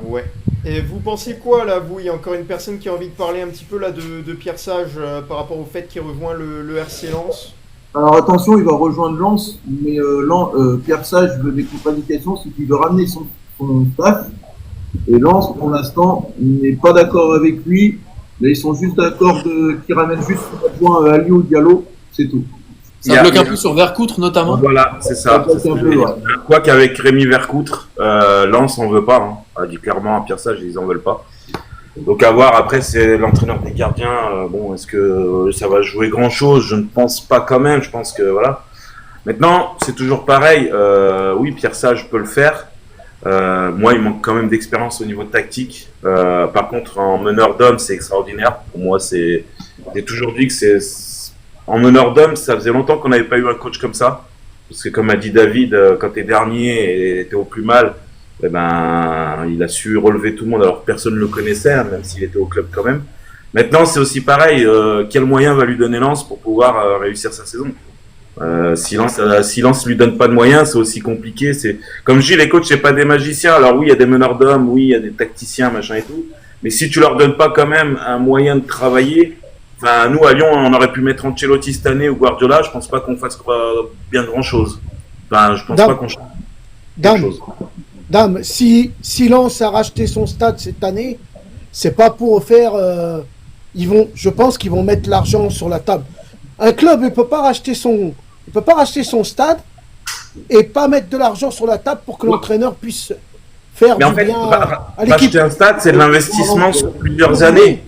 Ouais. Et vous pensez quoi là, vous? Il y a encore une personne qui a envie de parler un petit peu là de Pierre Sage par rapport au fait qu'il rejoint le RC Lens. Alors attention, il va rejoindre Lens, mais Pierre Sage veut des qualifications, c'est qu'il veut ramener son staff. Et Lens, pour l'instant, n'est pas d'accord avec lui. Là, ils sont juste d'accord qu'il ramène juste son adjoint Aliou Diallo, c'est tout. Ça bloque un peu sur Vercoutre notamment. Voilà, c'est ça. Quoi qu'avec Rémi Vercoutre, Lens on veut pas. A dit clairement à Pierre Sage, ils en veulent pas. Donc à voir, après c'est l'entraîneur des gardiens, bon, est-ce que ça va jouer grand-chose? Je ne pense pas quand même, je pense que voilà. Maintenant, c'est toujours pareil, oui, Pierre Sage peut le faire. Moi, il manque quand même d'expérience au niveau tactique. Par contre, en meneur d'hommes, c'est extraordinaire. Pour moi, j'ai toujours dit que en meneur d'hommes, ça faisait longtemps qu'on n'avait pas eu un coach comme ça. Parce que comme a dit David, quand t'es dernier et t'es au plus mal, eh ben, il a su relever tout le monde alors que personne ne le connaissait, hein, même s'il était au club quand même. Maintenant, c'est aussi pareil. Quel moyen va lui donner Lens pour pouvoir réussir sa saison? Si Lens lui donne pas de moyens, c'est aussi compliqué. C'est comme je dis, les coachs c'est pas des magiciens. Alors oui, il y a des meneurs d'hommes, oui, il y a des tacticiens, machin et tout. Mais si tu leur donnes pas quand même un moyen de travailler, enfin nous à Lyon, on aurait pu mettre Ancelotti cette année ou Guardiola. Je pense pas qu'on fasse bien grand chose. Enfin, je pense pas qu'on change quelque chose. Dame, si Lens a racheté son stade cette année, c'est pas pour faire. Je pense qu'ils vont mettre l'argent sur la table. Un club ne peut pas racheter son stade et pas mettre de l'argent sur la table pour que l'entraîneur puisse faire Mais en du fait, bien à l'équipe. racheter un stade, c'est de l'investissement sur plusieurs années.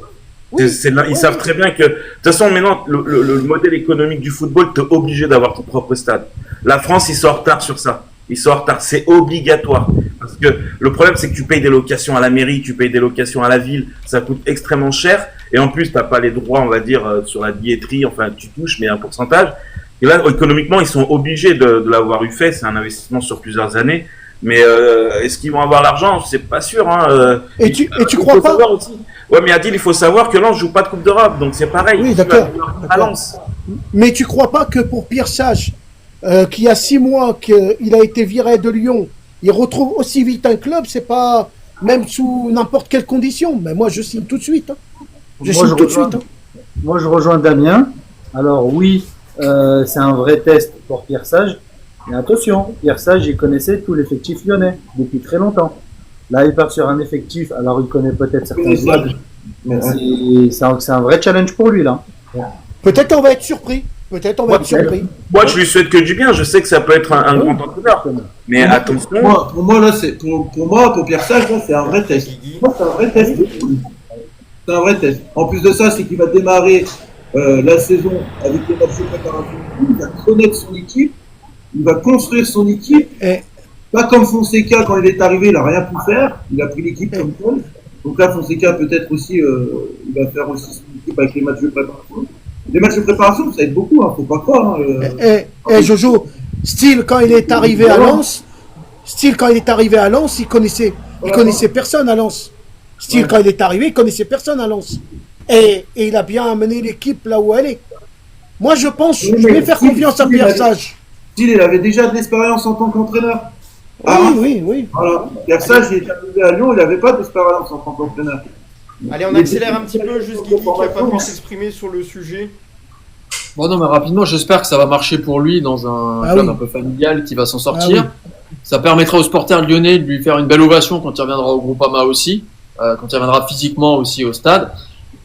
Oui, Ils savent très bien que, de toute façon, maintenant, le modèle économique du football t'es obligé d'avoir ton propre stade. La France, ils sont en retard sur ça. Ils sont en retard. C'est obligatoire. Parce que le problème, c'est que tu payes des locations à la mairie, tu payes des locations à la ville. Ça coûte extrêmement cher. Et en plus, t'as pas les droits, on va dire, sur la billetterie. Enfin, tu touches, mais un pourcentage. Et là, économiquement, ils sont obligés de l'avoir eu fait. C'est un investissement sur plusieurs années. Mais est-ce qu'ils vont avoir l'argent? C'est pas sûr. Hein. Et tu crois pas? Ouais, mais Adil, il faut savoir que Lens joue pas de Coupe d'Europe, donc c'est pareil. Oui, d'accord. À Lens. Mais tu crois pas que pour Pierre Sage, qui a 6 mois qu'il a été viré de Lyon, il retrouve aussi vite un club, c'est pas même sous n'importe quelle condition. Mais moi, je signe tout de suite. Hein. Moi, je rejoins Damien. Alors oui, c'est un vrai test pour Pierre Sage. Mais attention, Pierre Sage, il connaissait tout l'effectif lyonnais depuis très longtemps. Là, il part sur un effectif, alors il connaît peut-être certains joueurs. C'est un vrai challenge pour lui, là. Peut-être on va être surpris. Moi, je lui souhaite que du bien. Je sais que ça peut être un grand entraîneur. Mais attention. Pour moi, là, pour Pierre Sage, c'est un vrai test. Moi, c'est un vrai test. C'est un vrai test. En plus de ça, c'est qu'il va démarrer la saison avec les matchs de préparation. Il va connaître son équipe. Il va construire son équipe. Pas comme Fonseca, quand il est arrivé, il n'a rien pu faire. Il a pris l'équipe comme tel. Donc là, Fonseca, peut-être aussi, il va faire aussi son équipe avec les matchs de préparation. Les matchs de préparation, ça aide beaucoup, hein, faut pas croire. Jojo, Style, quand il est arrivé à Lens, il connaissait personne à Lens. Style, quand il est arrivé, il connaissait personne à Lens. Et il a bien amené l'équipe là où elle est. Moi, je pense, je vais faire confiance à Pierre Sage. Style, il avait déjà de l'expérience en tant qu'entraîneur. Oui. Voilà. Pierre Sage, il est arrivé à Lyon, il n'avait pas d'expérience en tant qu'entraîneur. Allez, on accélère un petit peu, juste Guigui qui n'a pas pu s'exprimer sur le sujet. Bon, non, mais rapidement, j'espère que ça va marcher pour lui dans un club un peu familial qui va s'en sortir. Ça permettra aux supporters lyonnais de lui faire une belle ovation quand il reviendra au Groupama aussi, quand il reviendra physiquement aussi au stade.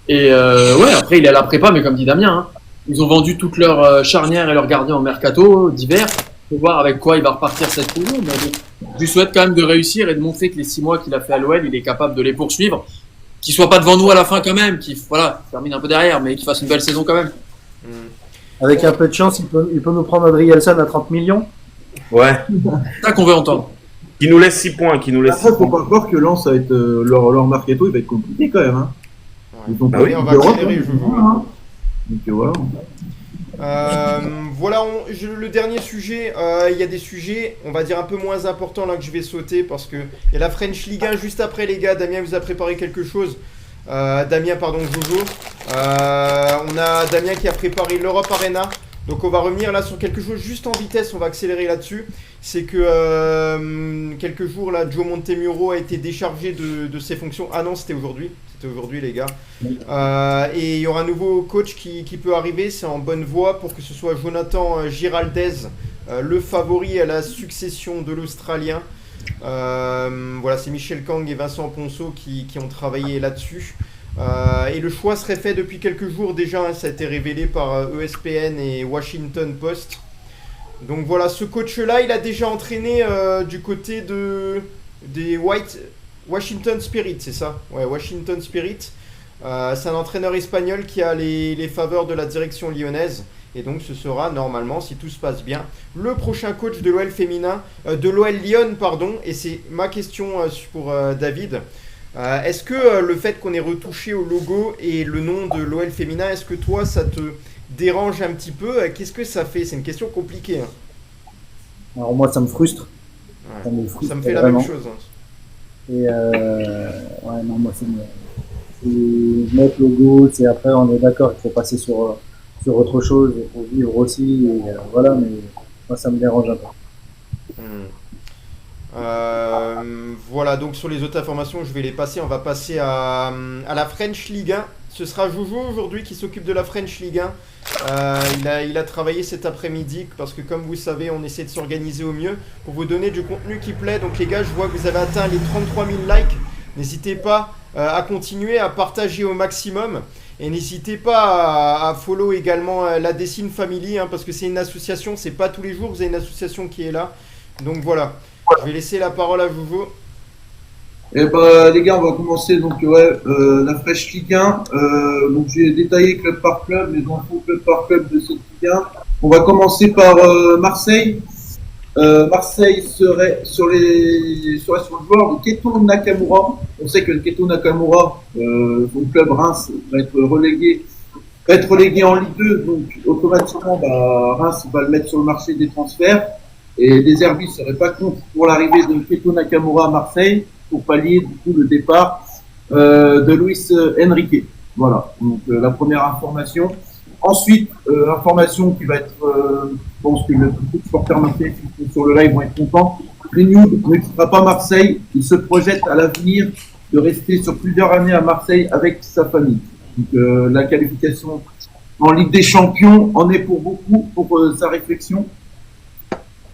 Et après, il est à la prépa, mais comme dit Damien, hein, ils ont vendu toutes leurs charnières et leurs gardiens en mercato d'hiver. Faut voir avec quoi il va repartir cette saison. Mais bon, je lui souhaite quand même de réussir et de montrer que les 6 mois qu'il a fait à l'OL, il est capable de les poursuivre. Qu'il soit pas devant nous à la fin quand même, qu'il termine un peu derrière, mais qu'il fasse une belle saison quand même. Avec un peu de chance, il peut nous prendre Adrielson à 30 millions. Ouais. C'est ça qu'on veut entendre. Qui nous laisse 6 points, Après, faut pas croire que Lens va être leur mercato, il va être compliqué quand même. Hein. Oui, on va accélérer, je vois. Donc voilà. Voilà, le dernier sujet, il y a des sujets, on va dire un peu moins importants là que je vais sauter parce que il y a la French Ligue 1 juste après les gars. Damien vous a préparé quelque chose. Jojo. On a Damien qui a préparé l'Europe Arena. Donc on va revenir là sur quelque chose juste en vitesse, on va accélérer là-dessus. C'est que quelques jours là, Joe Montemuro a été déchargé de ses fonctions. Ah non, c'était aujourd'hui les gars. Et il y aura un nouveau coach qui peut arriver, c'est en bonne voie pour que ce soit Jonathan Giraldez, le favori à la succession de l'Australien. Voilà, c'est Michel Kang et Vincent Ponceau qui ont travaillé là-dessus. Et le choix serait fait depuis quelques jours déjà, hein, ça a été révélé par ESPN et Washington Post. Donc voilà, ce coach-là, il a déjà entraîné du côté des White Washington Spirit, c'est ça? Ouais, Washington Spirit. C'est un entraîneur espagnol qui a les faveurs de la direction lyonnaise. Et donc ce sera normalement, si tout se passe bien, le prochain coach de l'OL féminin, de l'OL Lyon, pardon. Et c'est ma question pour David. Est-ce que le fait qu'on ait retouché au logo et le nom de l'OL féminin, est-ce que toi ça te dérange un petit peu? Qu'est-ce que ça fait? C'est une question compliquée. Hein. Alors moi, ça me frustre. Ouais. Frustre Ça me fait vraiment. la même chose. Hein. Et ouais, non, moi, c'est notre logo. C'est après, on est d'accord, il faut passer sur autre chose, il faut vivre aussi. Et voilà, mais moi, ça me dérange un peu. Voilà, donc sur les autres informations, je vais les passer. On va passer à la French Ligue 1. Ce sera Jojo aujourd'hui qui s'occupe de la French Ligue 1. Il a travaillé cet après-midi parce que comme vous savez, on essaie de s'organiser au mieux pour vous donner du contenu qui plaît. Donc les gars, je vois que vous avez atteint les 33 000 likes. N'hésitez pas à continuer à partager au maximum. Et n'hésitez pas à follow également la Dessine Family, parce que c'est une association, c'est pas tous les jours que vous avez une association qui est là. Donc voilà, je vais laisser la parole à Jojo. Eh ben, les gars, on va commencer donc la Fresh Ligue 1. Donc j'ai détaillé club par club, les infos club par club de cette Ligue 1. On va commencer par Marseille. Marseille serait sur le joueur de Keto Nakamura. On sait que Keto Nakamura, son club Reims, va être relégué en Ligue 2. Donc automatiquement, Reims va le mettre sur le marché des transferts. Et les Herbis ne seraient pas contre pour l'arrivée de Keto Nakamura à Marseille, pour pallier du coup le départ de Luis Enrique. Voilà, donc la première information. Ensuite, information qui va être, je pense que beaucoup de supporters marseillais qui sont sur le live vont être contents. Greenwood ne quittera pas Marseille, il se projette à l'avenir de rester sur plusieurs années à Marseille avec sa famille. Donc la qualification en Ligue des Champions en est pour beaucoup, pour sa réflexion.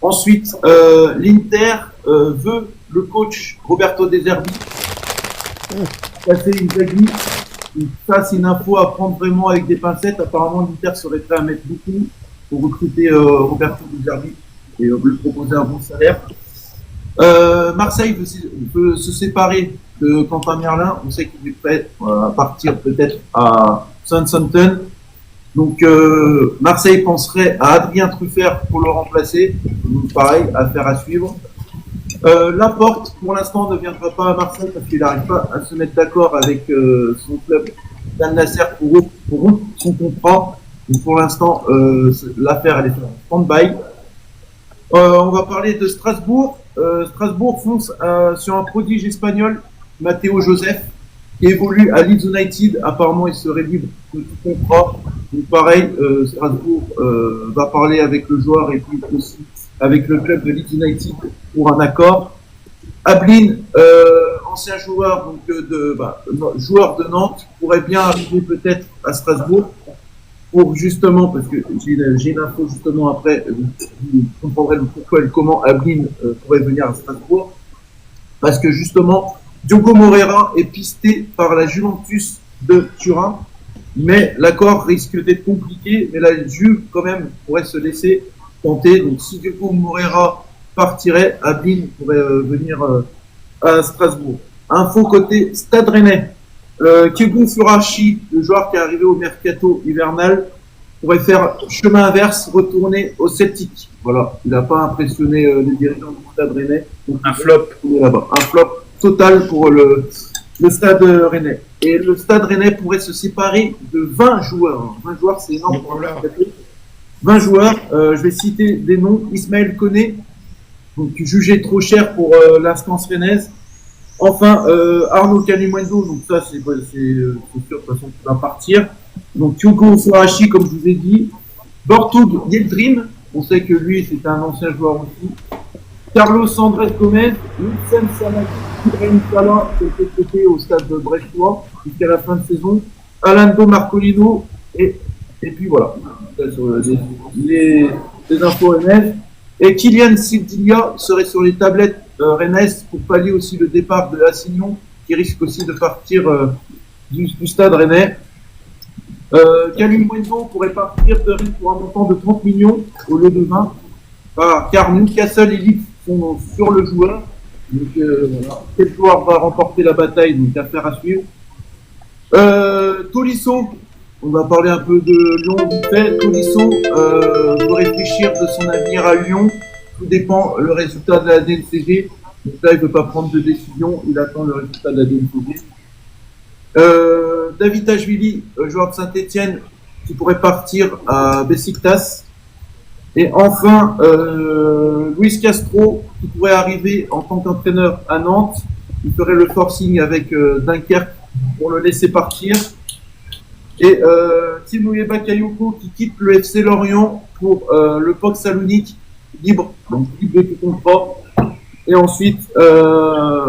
Ensuite, l'Inter veut le coach Roberto De Zerbi passer Inzaghi. Ça, c'est une info à prendre vraiment avec des pincettes. Apparemment, l'Inter serait prêt à mettre beaucoup pour recruter Roberto De Zerbi et lui proposer un bon salaire. Marseille veut se séparer de Quentin Merlin. On sait qu'il est prêt à partir peut-être à Southampton. Donc Marseille penserait à Adrien Truffert pour le remplacer. Donc pareil, affaire à suivre. Laporte, pour l'instant, ne viendra pas à Marseille parce qu'il n'arrive pas à se mettre d'accord avec son club d'Al Nasser pour rompre son contrat. Donc pour l'instant, l'affaire elle est en stand-by. On va parler de Strasbourg. Strasbourg fonce sur un prodige espagnol, Matteo Joseph, qui évolue à Leeds United. Apparemment, il serait libre de tout contrat. Donc pareil, Strasbourg va parler avec le joueur et puis aussi avec le club de Leeds United pour un accord. Ablin, ancien joueur joueur de Nantes, pourrait bien arriver peut-être à Strasbourg pour justement, parce que j'ai une info justement après, vous comprendrez le pourquoi et le comment Ablin pourrait venir à Strasbourg, parce que justement Diogo Moreira est pisté par la Juventus de Turin, mais l'accord risque d'être compliqué, mais la Juve quand même pourrait se laisser tenter. Donc si Diogo Moreira partirait, Ablin pourrait venir à Strasbourg. Info côté Stade Rennais. Kegu Furashi, le joueur qui est arrivé au mercato hivernal, pourrait faire chemin inverse, retourner au Celtic. Voilà, il n'a pas impressionné les dirigeants du Stade Rennais. Donc un flop là-bas, un flop total pour le Stade Rennais. Et le Stade Rennais pourrait se séparer de 20 joueurs. 20 joueurs, c'est énorme pour le mercato. 20 joueurs, je vais citer des noms. Ismaël Koné, donc jugé trop cher pour l'instance rennaise. Enfin, Arnaud Calimundo, donc ça c'est sûr, de toute façon qu'il va partir. Donc Kyoko Furashi, comme je vous ai dit. Bortug Yildirim, on sait que lui c'est un ancien joueur aussi. Carlos Andrés Gomez, Wilson Samaki, Ibrahim Salah, qui était côté au stade de Brestois jusqu'à la fin de saison. Alando Marcolino, et puis voilà. Les infos rennaises. Et Kylian Sildilia serait sur les tablettes rennaises pour pallier aussi le départ de Assignon, qui risque aussi de partir du stade rennais. Calimundo pourrait partir de Rennes pour un montant de 30 millions au lieu de 20, car Newcastle et Leeds sont sur le joueur. Donc voilà. Quel joueur va remporter la bataille? Donc affaire à suivre. Tolisso, on va parler un peu de Lyon vite fait. Tolisso veut réfléchir de son avenir à Lyon. Tout dépend le résultat de la DNCG. Donc là, il ne veut pas prendre de décision. Il attend le résultat de la DNCG. David Ashvili, joueur de Saint-Etienne, qui pourrait partir à Besiktas. Et enfin, Luis Castro, qui pourrait arriver en tant qu'entraîneur à Nantes. Il ferait le forcing avec Dunkerque pour le laisser partir. Et Timoué Bakayoko, qui quitte le FC Lorient pour le POC Salonique, libre, donc libre de tout contrat. Et ensuite,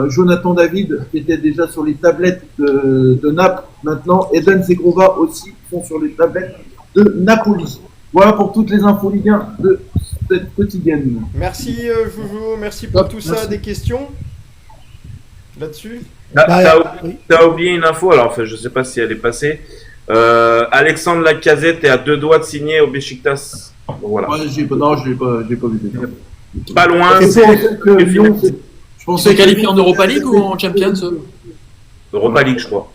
Jonathan David, qui était déjà sur les tablettes de Naples maintenant, et Dan Zegrova aussi sont sur les tablettes de Napoli. Voilà pour toutes les infos Ligue 1 de cette quotidienne. Merci Joujou, merci pour tout ça. Des questions là-dessus? T'as oublié une info, alors enfin, je sais pas si elle est passée. Alexandre Lacazette est à 2 doigts de signer au Besiktas. Donc, voilà. Ouais, je l'ai pas vu. Pas loin. Et pour Lyon, je pense C'est qualifié en Europa League ou en Champions? Europa League, je crois.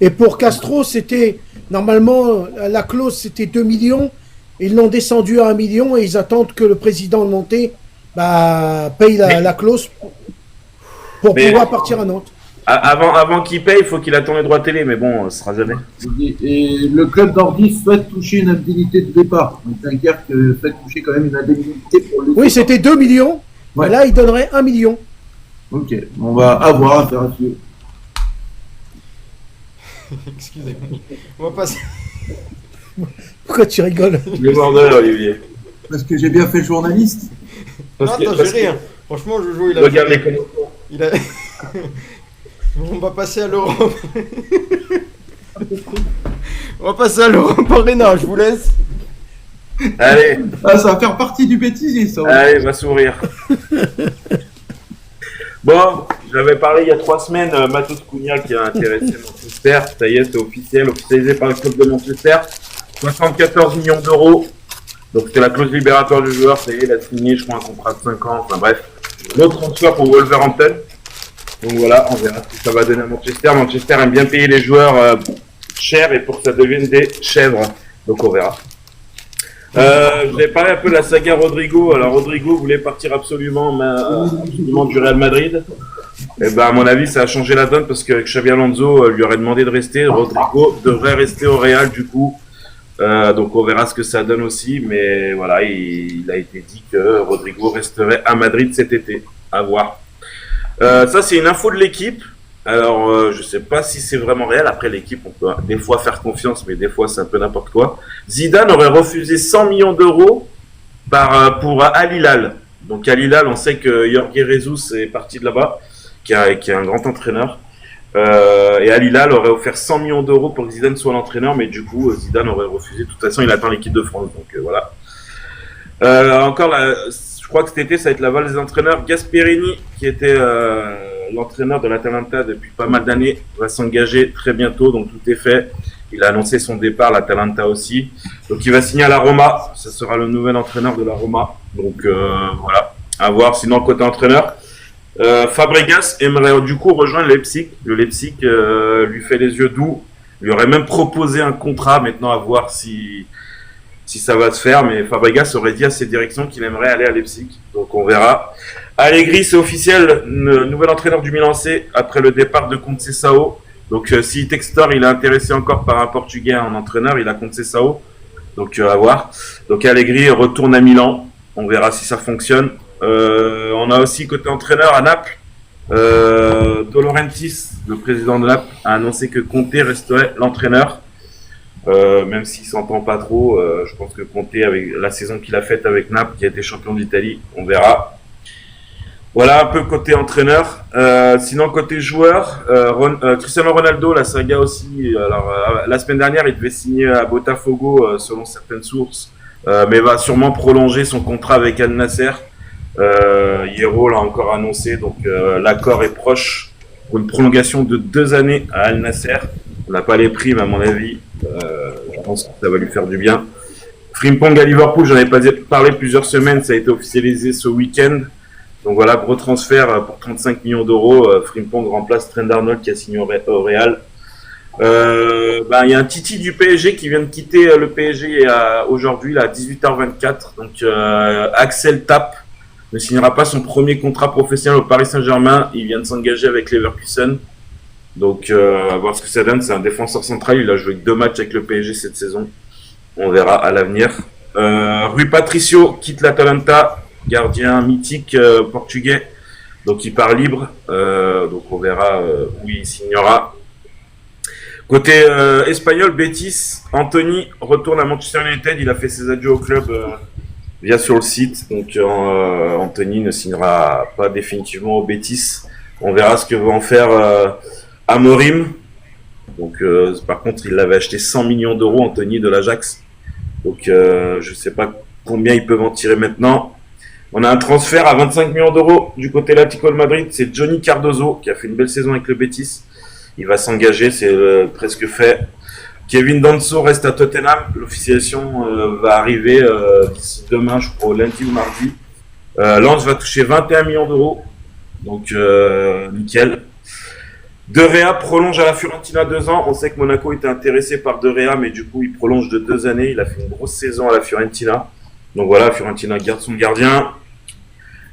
Et pour Castro, c'était normalement la clause c'était 2 millions. Ils l'ont descendu à 1 million et ils attendent que le président nantais paye la clause pour pouvoir partir à Nantes. Avant qu'il paye, il faut qu'il attende les droits télé, mais bon, ce sera jamais. Et le club nordiste souhaite toucher une indemnité de départ. Donc Dunkerque souhaite toucher quand même une indemnité pour le. Oui, c'était 2 millions. Ouais. Et là, il donnerait 1 million. Ok, on va avoir affaire à suivre. Excusez-moi. On va passer. Pourquoi tu rigoles? Le bordel, Olivier. Parce que j'ai bien fait journaliste. Non, attends, j'ai rien. Franchement, Jojo, il a. Regarde les connexions. Il a. On va passer à l'Europe. On va passer à l'Europe Arena, je vous laisse. Allez. Ah, ça va faire partie du bêtisier, ça. Allez, va sourire. Bon, j'avais parlé il y a 3 semaines, Matos Cunha qui a intéressé Manchester. Ça y est, c'est officiel, officialisé par le club de Manchester. 74 millions d'euros. Donc c'était la clause libératoire du joueur. Ça y est, il a signé, je crois, un contrat de 5 ans. Enfin bref, l'autre transfert pour Wolverhampton. Donc voilà, on verra ce que ça va donner à Manchester. Manchester aime bien payer les joueurs chers et pour que ça devienne des chèvres. Donc on verra. Je vais parler un peu de la saga Rodrigo. Alors Rodrigo voulait partir absolument du Real Madrid. Et ben à mon avis ça a changé la donne parce que Xabi Alonso lui aurait demandé de rester. Rodrigo devrait rester au Real du coup. Donc on verra ce que ça donne aussi. Mais voilà, il a été dit que Rodrigo resterait à Madrid cet été. À voir. Ça c'est une info de l'équipe. Alors je sais pas si c'est vraiment réel. Après l'équipe on peut des fois faire confiance, mais des fois c'est un peu n'importe quoi. Zidane aurait refusé 100 millions d'euros pour Al Hilal. Donc Al Hilal, on sait que Jorge Jesus est parti de là-bas, qui est un grand entraîneur. Et Al Hilal aurait offert 100 millions d'euros pour que Zidane soit l'entraîneur, mais du coup Zidane aurait refusé. De toute façon il attend l'équipe de France, donc voilà. Encore je crois que cet été, ça va être la valse des entraîneurs. Gasperini, qui était l'entraîneur de l'Atalanta depuis pas mal d'années, va s'engager très bientôt, donc tout est fait. Il a annoncé son départ, l'Atalanta aussi. Donc il va signer à la Roma, ça sera le nouvel entraîneur de la Roma. Donc voilà, à voir. Sinon, côté entraîneur, Fabregas aimerait du coup rejoindre Leipzig. Le Leipzig lui fait les yeux doux, lui aurait même proposé un contrat, maintenant à voir si ça va se faire, mais Fabregas aurait dit à ses directions qu'il aimerait aller à Leipzig, donc on verra. Allegri, c'est officiel, nouvel entraîneur du Milan AC après le départ de Conceição. Donc si Textor il est intéressé encore par un Portugais en entraîneur, il a Conceição, donc à voir. Donc Allegri retourne à Milan, on verra si ça fonctionne. On a aussi côté entraîneur à Naples, De Laurentiis, le président de Naples, a annoncé que Conte resterait l'entraîneur. Même s'il s'entend pas trop, je pense que Conte, avec la saison qu'il a faite avec Naples, qui a été champion d'Italie, on verra. Voilà un peu côté entraîneur. Sinon côté joueur, Cristiano Ronaldo, la saga aussi. Alors la semaine dernière, il devait signer à Botafogo selon certaines sources, mais va sûrement prolonger son contrat avec Al Nasser. Hierro l'a encore annoncé, donc l'accord est proche pour une prolongation de 2 années à Al Nasser. On n'a pas les prix, mais à mon avis, je pense que ça va lui faire du bien. Frimpong à Liverpool, j'en ai pas parlé plusieurs semaines, ça a été officialisé ce week-end. Donc voilà, gros transfert pour 35 millions d'euros. Frimpong remplace Trent Arnold qui a signé au Real. Il y a un Titi du PSG qui vient de quitter le PSG aujourd'hui là, à 18h24. Donc Axel Tapp ne signera pas son premier contrat professionnel au Paris Saint-Germain. Il vient de s'engager avec Leverkusen. Donc à voir ce que ça donne. C'est un défenseur central. Il a joué 2 matchs avec le PSG cette saison. On verra à l'avenir. Rui Patricio quitte l'Atalanta, gardien mythique portugais. Donc il part libre. Donc on verra où il signera. Côté espagnol, Betis, Anthony retourne à Manchester United. Il a fait ses adieux au club via sur le site. Donc Anthony ne signera pas définitivement au Betis. On verra ce que va en faire Amorim. Donc par contre, il l'avait acheté 100 millions d'euros, Anthony de l'Ajax. Donc je ne sais pas combien ils peuvent en tirer maintenant. On a un transfert à 25 millions d'euros du côté de l'Atlético de Madrid. C'est Johnny Cardozo qui a fait une belle saison avec le Betis. Il va s'engager, c'est presque fait. Kevin Danso reste à Tottenham. L'officialisation va arriver d'ici demain, je crois, lundi ou mardi. Lens va toucher 21 millions d'euros. Donc, nickel. De Rea prolonge à la Fiorentina 2 ans. On sait que Monaco était intéressé par De Rea, mais du coup, il prolonge de 2 années. Il a fait une grosse saison à la Fiorentina. Donc voilà, Fiorentina garde son gardien.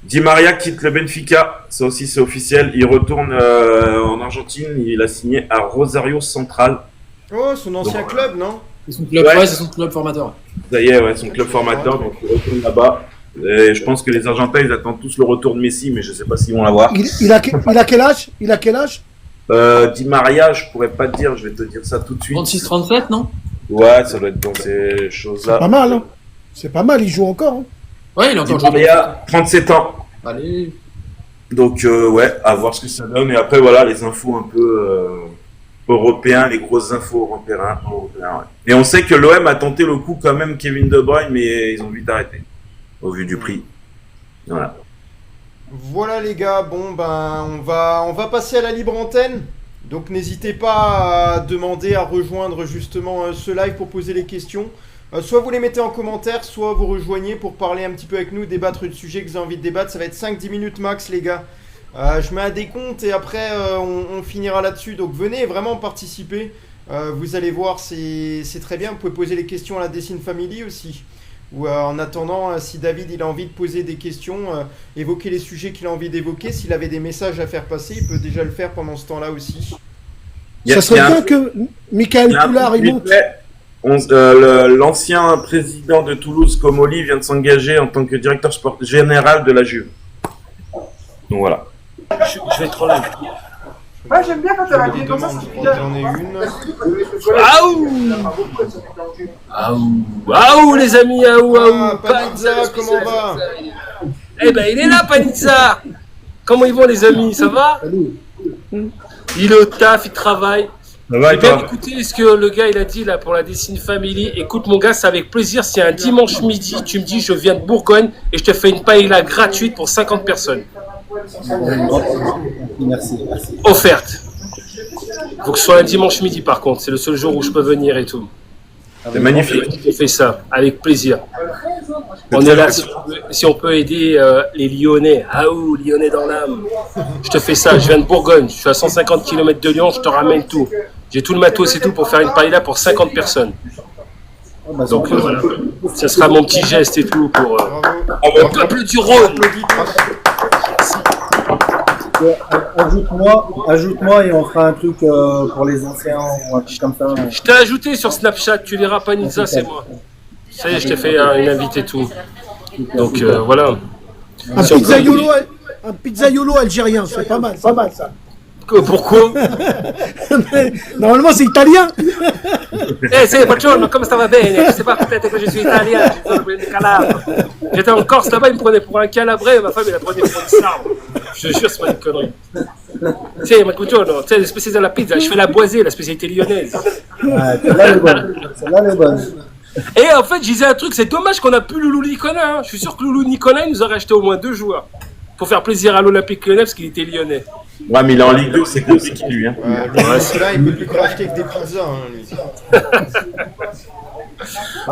Di Maria quitte le Benfica, ça aussi c'est officiel, il retourne en Argentine, il a signé à Rosario Central. Oh, son ancien club, non? C'est son club, ouais, c'est son club formateur. Ça y est, ouais, son club formateur, donc il retourne là-bas. Et je pense que les Argentins, ils attendent tous le retour de Messi, mais je sais pas s'ils vont l'avoir. Il a quel âge? Il a quel âge? Di Maria, je pourrais pas te dire, je vais te dire ça tout de suite. 36-37, non? Ouais, ça doit être dans ces choses-là. Pas mal, hein? C'est pas mal, il joue encore. Hein. Ouais, il a encore Di Maria, 37 ans. Allez. Donc ouais, à voir ce que ça donne. Et après voilà, les infos un peu européens, les grosses infos européens. Ouais. Et on sait que l'OM a tenté le coup quand même Kevin De Bruyne, mais ils ont vite arrêté au vu du prix. Voilà. Voilà les gars, bon ben on va passer à la libre antenne. Donc n'hésitez pas à demander, à rejoindre justement ce live pour poser les questions. Soit vous les mettez en commentaire, soit vous rejoignez pour parler un petit peu avec nous, débattre du sujet que vous avez envie de débattre. Ça va être 5-10 minutes max les gars. Je mets un décompte et après on finira là-dessus. Donc venez vraiment participer. Vous allez voir, c'est très bien. Vous pouvez poser les questions à la Dessine Family aussi. Ou en attendant, si David il a envie de poser des questions, évoquer les sujets qu'il a envie d'évoquer. S'il avait des messages à faire passer, il peut déjà le faire pendant ce temps-là aussi. Ça serait bien que Michael Poulard il monte. L'ancien président de Toulouse, Comoli, vient de s'engager en tant que directeur général de la Juve. Donc voilà. Je vais trop là. Ouais, j'aime bien quand t'as la Des comme ça, demandes, c'est je crois bien. que j'en ai une. Aouh les amis, aouh Ah, Panizza, comment va? Eh ben il est là Panizza. Comment ils vont les amis, ça va? Il est au taf, il travaille. J'ai bien écouté ce que le gars il a dit là pour la Dessine Family. Écoute mon gars, c'est avec plaisir. Si un dimanche midi tu me dis je viens de Bourgogne et je te fais une paella gratuite pour 50 personnes. Merci. Offerte. Faut que ce soit un dimanche midi par contre, c'est le seul jour où je peux venir et tout. C'est magnifique. Je fais ça avec plaisir. On est là si on peut aider les Lyonnais. Ah ouh, Lyonnais dans l'âme. Je te fais ça, je viens de Bourgogne, je suis à 150 km de Lyon, je te ramène tout. J'ai tout le matos et tout pour faire une paella pour 50 personnes. Donc voilà, ça sera mon petit geste et tout pour le peuple du Rhône. Ajoute-moi et on fera un truc pour les anciens ou un truc comme ça. Je t'ai ajouté sur Snapchat, tu liras Panizza, c'est moi. Ça y est, je t'ai fait une invite et tout. Donc voilà. Un pizzaiolo algérien, c'est pas mal ça. Pourquoi? Normalement c'est italien. Eh, c'est buongiorno, come ça va bene? Je sais pas, peut-être que je suis italien, je suis Calabre. J'étais en Corse là-bas, il me prenait pour un Calabrais, ma femme elle la prenait pour un sarde. Je te jure, c'est pas une connerie. C'est buongiorno, tu sais, la spécialité de la pizza, je fais la boisée, la spécialité lyonnaise. Ouais, celle-là elle est bonne. Et en fait, je disais un truc, c'est dommage qu'on a plus Loulou Nicolin. Hein. Je suis sûr que Loulou Nicolin nous aurait acheté au moins 2 joueurs pour faire plaisir à l'Olympique Lyonnais parce qu'il était lyonnais. Ouais, mais il est en Ligue 2, c'est compliqué lui. Hein. Là, il peut plus cracher que des pizzas. Hein, lui.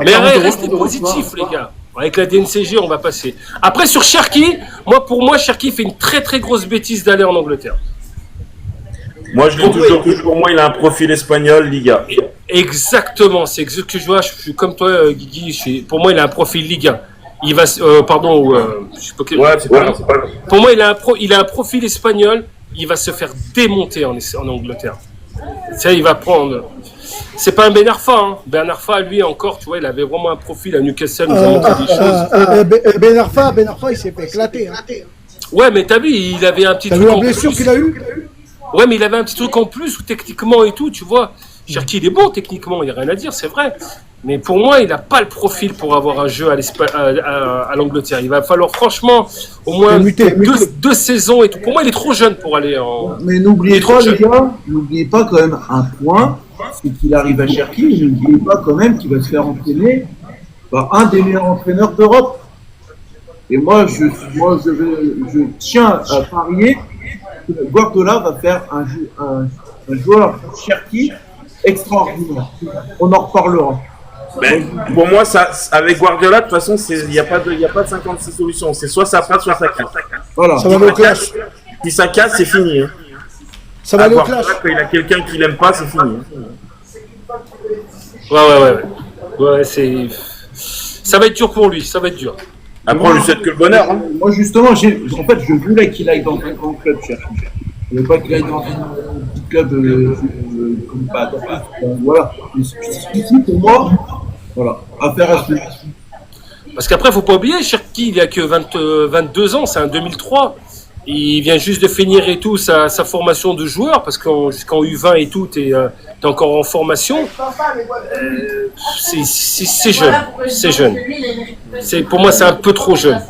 Mais restez positifs, les gars. Avec la DNCG, on va passer. Après, sur Cherki, pour moi, Cherki fait une très très grosse bêtise d'aller en Angleterre. Moi, je l'ai toujours dit, pour moi, il a un profil espagnol, Liga. Exactement, c'est exact que je vois. Je suis comme toi, Guigui. Pour moi, il a un profil Liga. Il va, je sais pas quel. Ouais, c'est pas grave. Pour moi, il a un profil espagnol. Il va se faire démonter en Angleterre. Ça, il va prendre. C'est pas un Ben Arfa. Hein. Ben Arfa, lui encore, tu vois, il avait vraiment un profil à Newcastle. Il nous a montré des choses. Ben Arfa, il s'est fait éclater. Hein. Ouais, mais t'as vu, il avait un petit T'as truc. vu la en blessure plus. qu'il a eu? Ouais, mais il avait un petit truc en plus, ou techniquement et tout, tu vois. Cherki, il est bon techniquement, il n'y a rien à dire, c'est vrai. Mais pour moi, il n'a pas le profil pour avoir un jeu à l'Angleterre. Il va falloir franchement au moins deux saisons et tout. Pour moi, il est trop jeune pour aller en. Mais n'oubliez pas, les gars, n'oubliez pas quand même un point, c'est qu'il arrive à Cherki, mais n'oubliez pas quand même qu'il va se faire entraîner par un des meilleurs entraîneurs d'Europe. Et moi, je tiens à parier que Guardiola va faire un joueur Cherki extraordinaire. On en reparlera. Ben, pour moi, ça, avec Guardiola, de toute façon, il n'y a pas de 56 solutions. C'est soit ça passe, soit ça casse. Voilà. Ça va aller au clash. Si ça casse, c'est fini. Hein. Ça va aller au clash. Quand il a quelqu'un qui l'aime pas, c'est fini. Hein. Ouais, c'est. Ça va être dur pour lui, ça va être dur. Après, on lui souhaite que le bonheur. Hein. Moi, justement, je voulais qu'il aille dans un grand club, Cherki. Je ne veux pas qu'il aille dans un petit club comme pas. Voilà. Ici, pour moi, voilà. Affaire à suivre. Parce qu'après, faut pas oublier, Cherki, il a que 22 ans, c'est un 2003. Il vient juste de finir et tout sa formation de joueur, parce jusqu'en U20 et tout, t'es encore en formation. C'est jeune, c'est jeune. Pour moi, c'est un peu trop jeune.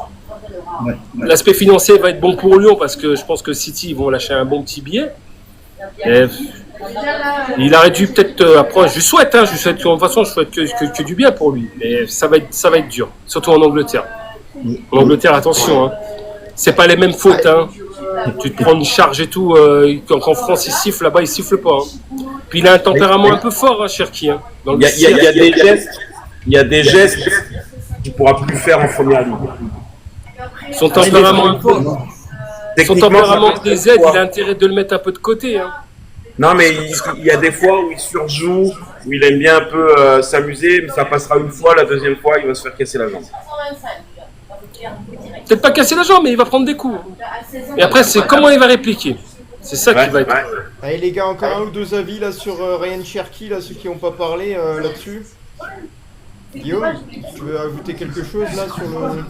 L'aspect financier va être bon pour Lyon, parce que je pense que City, ils vont lâcher un bon petit billet. Et il aurait dû peut-être après, je lui souhaite, de toute façon, je souhaite que du bien pour lui. Mais ça va être dur, surtout en Angleterre. En Angleterre, attention, hein. C'est pas les mêmes fautes, hein. Tu te prends une charge et tout, qu'en France il siffle, là-bas il siffle pas. Hein. Puis il a un tempérament un peu fort, hein, Cherki. Hein, il y a des gestes qu'il ne pourra plus faire en première ligue. Son tempérament des aides, il a intérêt de le mettre un peu de côté. Hein. Non, mais il y a des fois où il surjoue, où il aime bien un peu s'amuser, mais ça passera une fois, la deuxième fois, il va se faire casser la jambe. Peut-être pas casser la jambe, mais il va prendre des coups. Et après, c'est comment il va répliquer. C'est ça qui va être. Allez les gars, encore un ou deux avis là sur Ryan Cherki, là, ceux qui n'ont pas parlé là-dessus. Guillaume, tu veux ajouter quelque chose là sur le...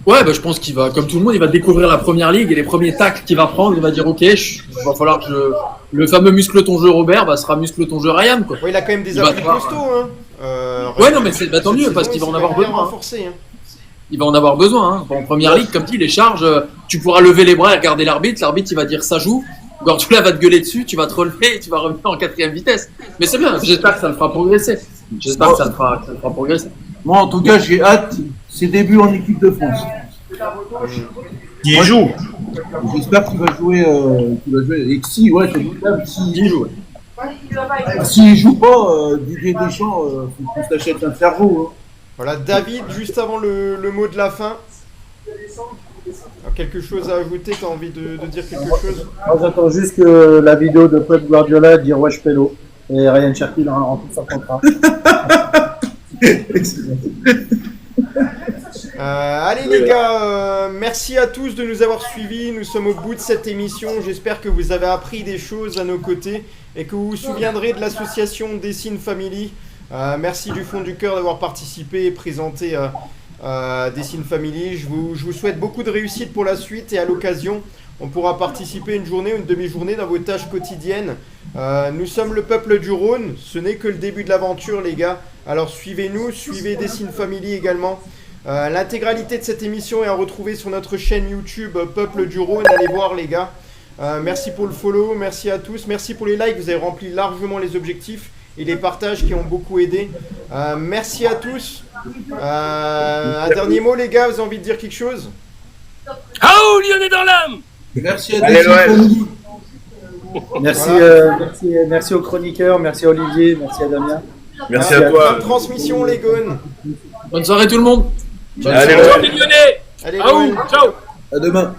Ouais, je pense qu'il va, comme tout le monde, il va découvrir la première ligue et les premiers tacles qu'il va prendre, il va dire ok, il va falloir que le fameux muscle ton jeu Robert, ça sera muscle ton jeu Ryan, quoi. Ouais, il a quand même des appuis costauds, hein. Ouais, non, mais c'est tant mieux parce qu'il va en avoir besoin. Renforcé, hein. Il va en avoir besoin. Hein. En première ligue, comme dit, les charges, tu pourras lever les bras et regarder l'arbitre. L'arbitre, il va dire ça joue. Guardiola va te gueuler dessus, tu vas te relever et tu vas revenir en 4e vitesse. Mais c'est bien, j'espère que ça le fera progresser. Moi, en tout cas, j'ai hâte ses débuts en équipe de France. Qui joue. J'espère qu'il va jouer. Et que si, ouais, c'est probable s'il joue. S'il joue pas, Didier Deschamps, faut qu'on s'achète un cerveau. Hein. Voilà, David, juste avant le mot de la fin. Alors, quelque chose à ajouter, tu as envie de dire quelque chose? Moi, j'attends juste que la vidéo de Pep Guardiola dire wesh pélo. Et Ryan Cherki en tout son contrat. Allez les gars, merci à tous de nous avoir suivis. Nous sommes au bout de cette émission. J'espère que vous avez appris des choses à nos côtés et que vous vous souviendrez de l'association Dessine Family. Merci du fond du cœur d'avoir participé et présenté Dessine Family. Je vous souhaite beaucoup de réussite pour la suite et à l'occasion, on pourra participer une journée ou une demi-journée dans vos tâches quotidiennes. Nous sommes le peuple du Rhône. Ce n'est que le début de l'aventure, les gars. Alors suivez-nous, suivez Dessine Family également. L'intégralité de cette émission est à retrouver sur notre chaîne YouTube Peuple du Rhône. Allez voir, les gars. Merci pour le follow, merci à tous. Merci pour les likes, vous avez rempli largement les objectifs et les partages qui ont beaucoup aidé. Merci à tous. Un dernier mot, les gars, vous avez envie de dire quelque chose? Oh, Lyonnais dans l'âme! Merci à Dessine Family. Merci aux chroniqueurs, merci à Olivier, merci à Damien. Merci à toi. Bonne transmission, les gones. Bonne soirée tout le monde. Ciao, Allez, ciao. Ciao les Lyonnais. Allez, Ah Noël. ciao. À demain.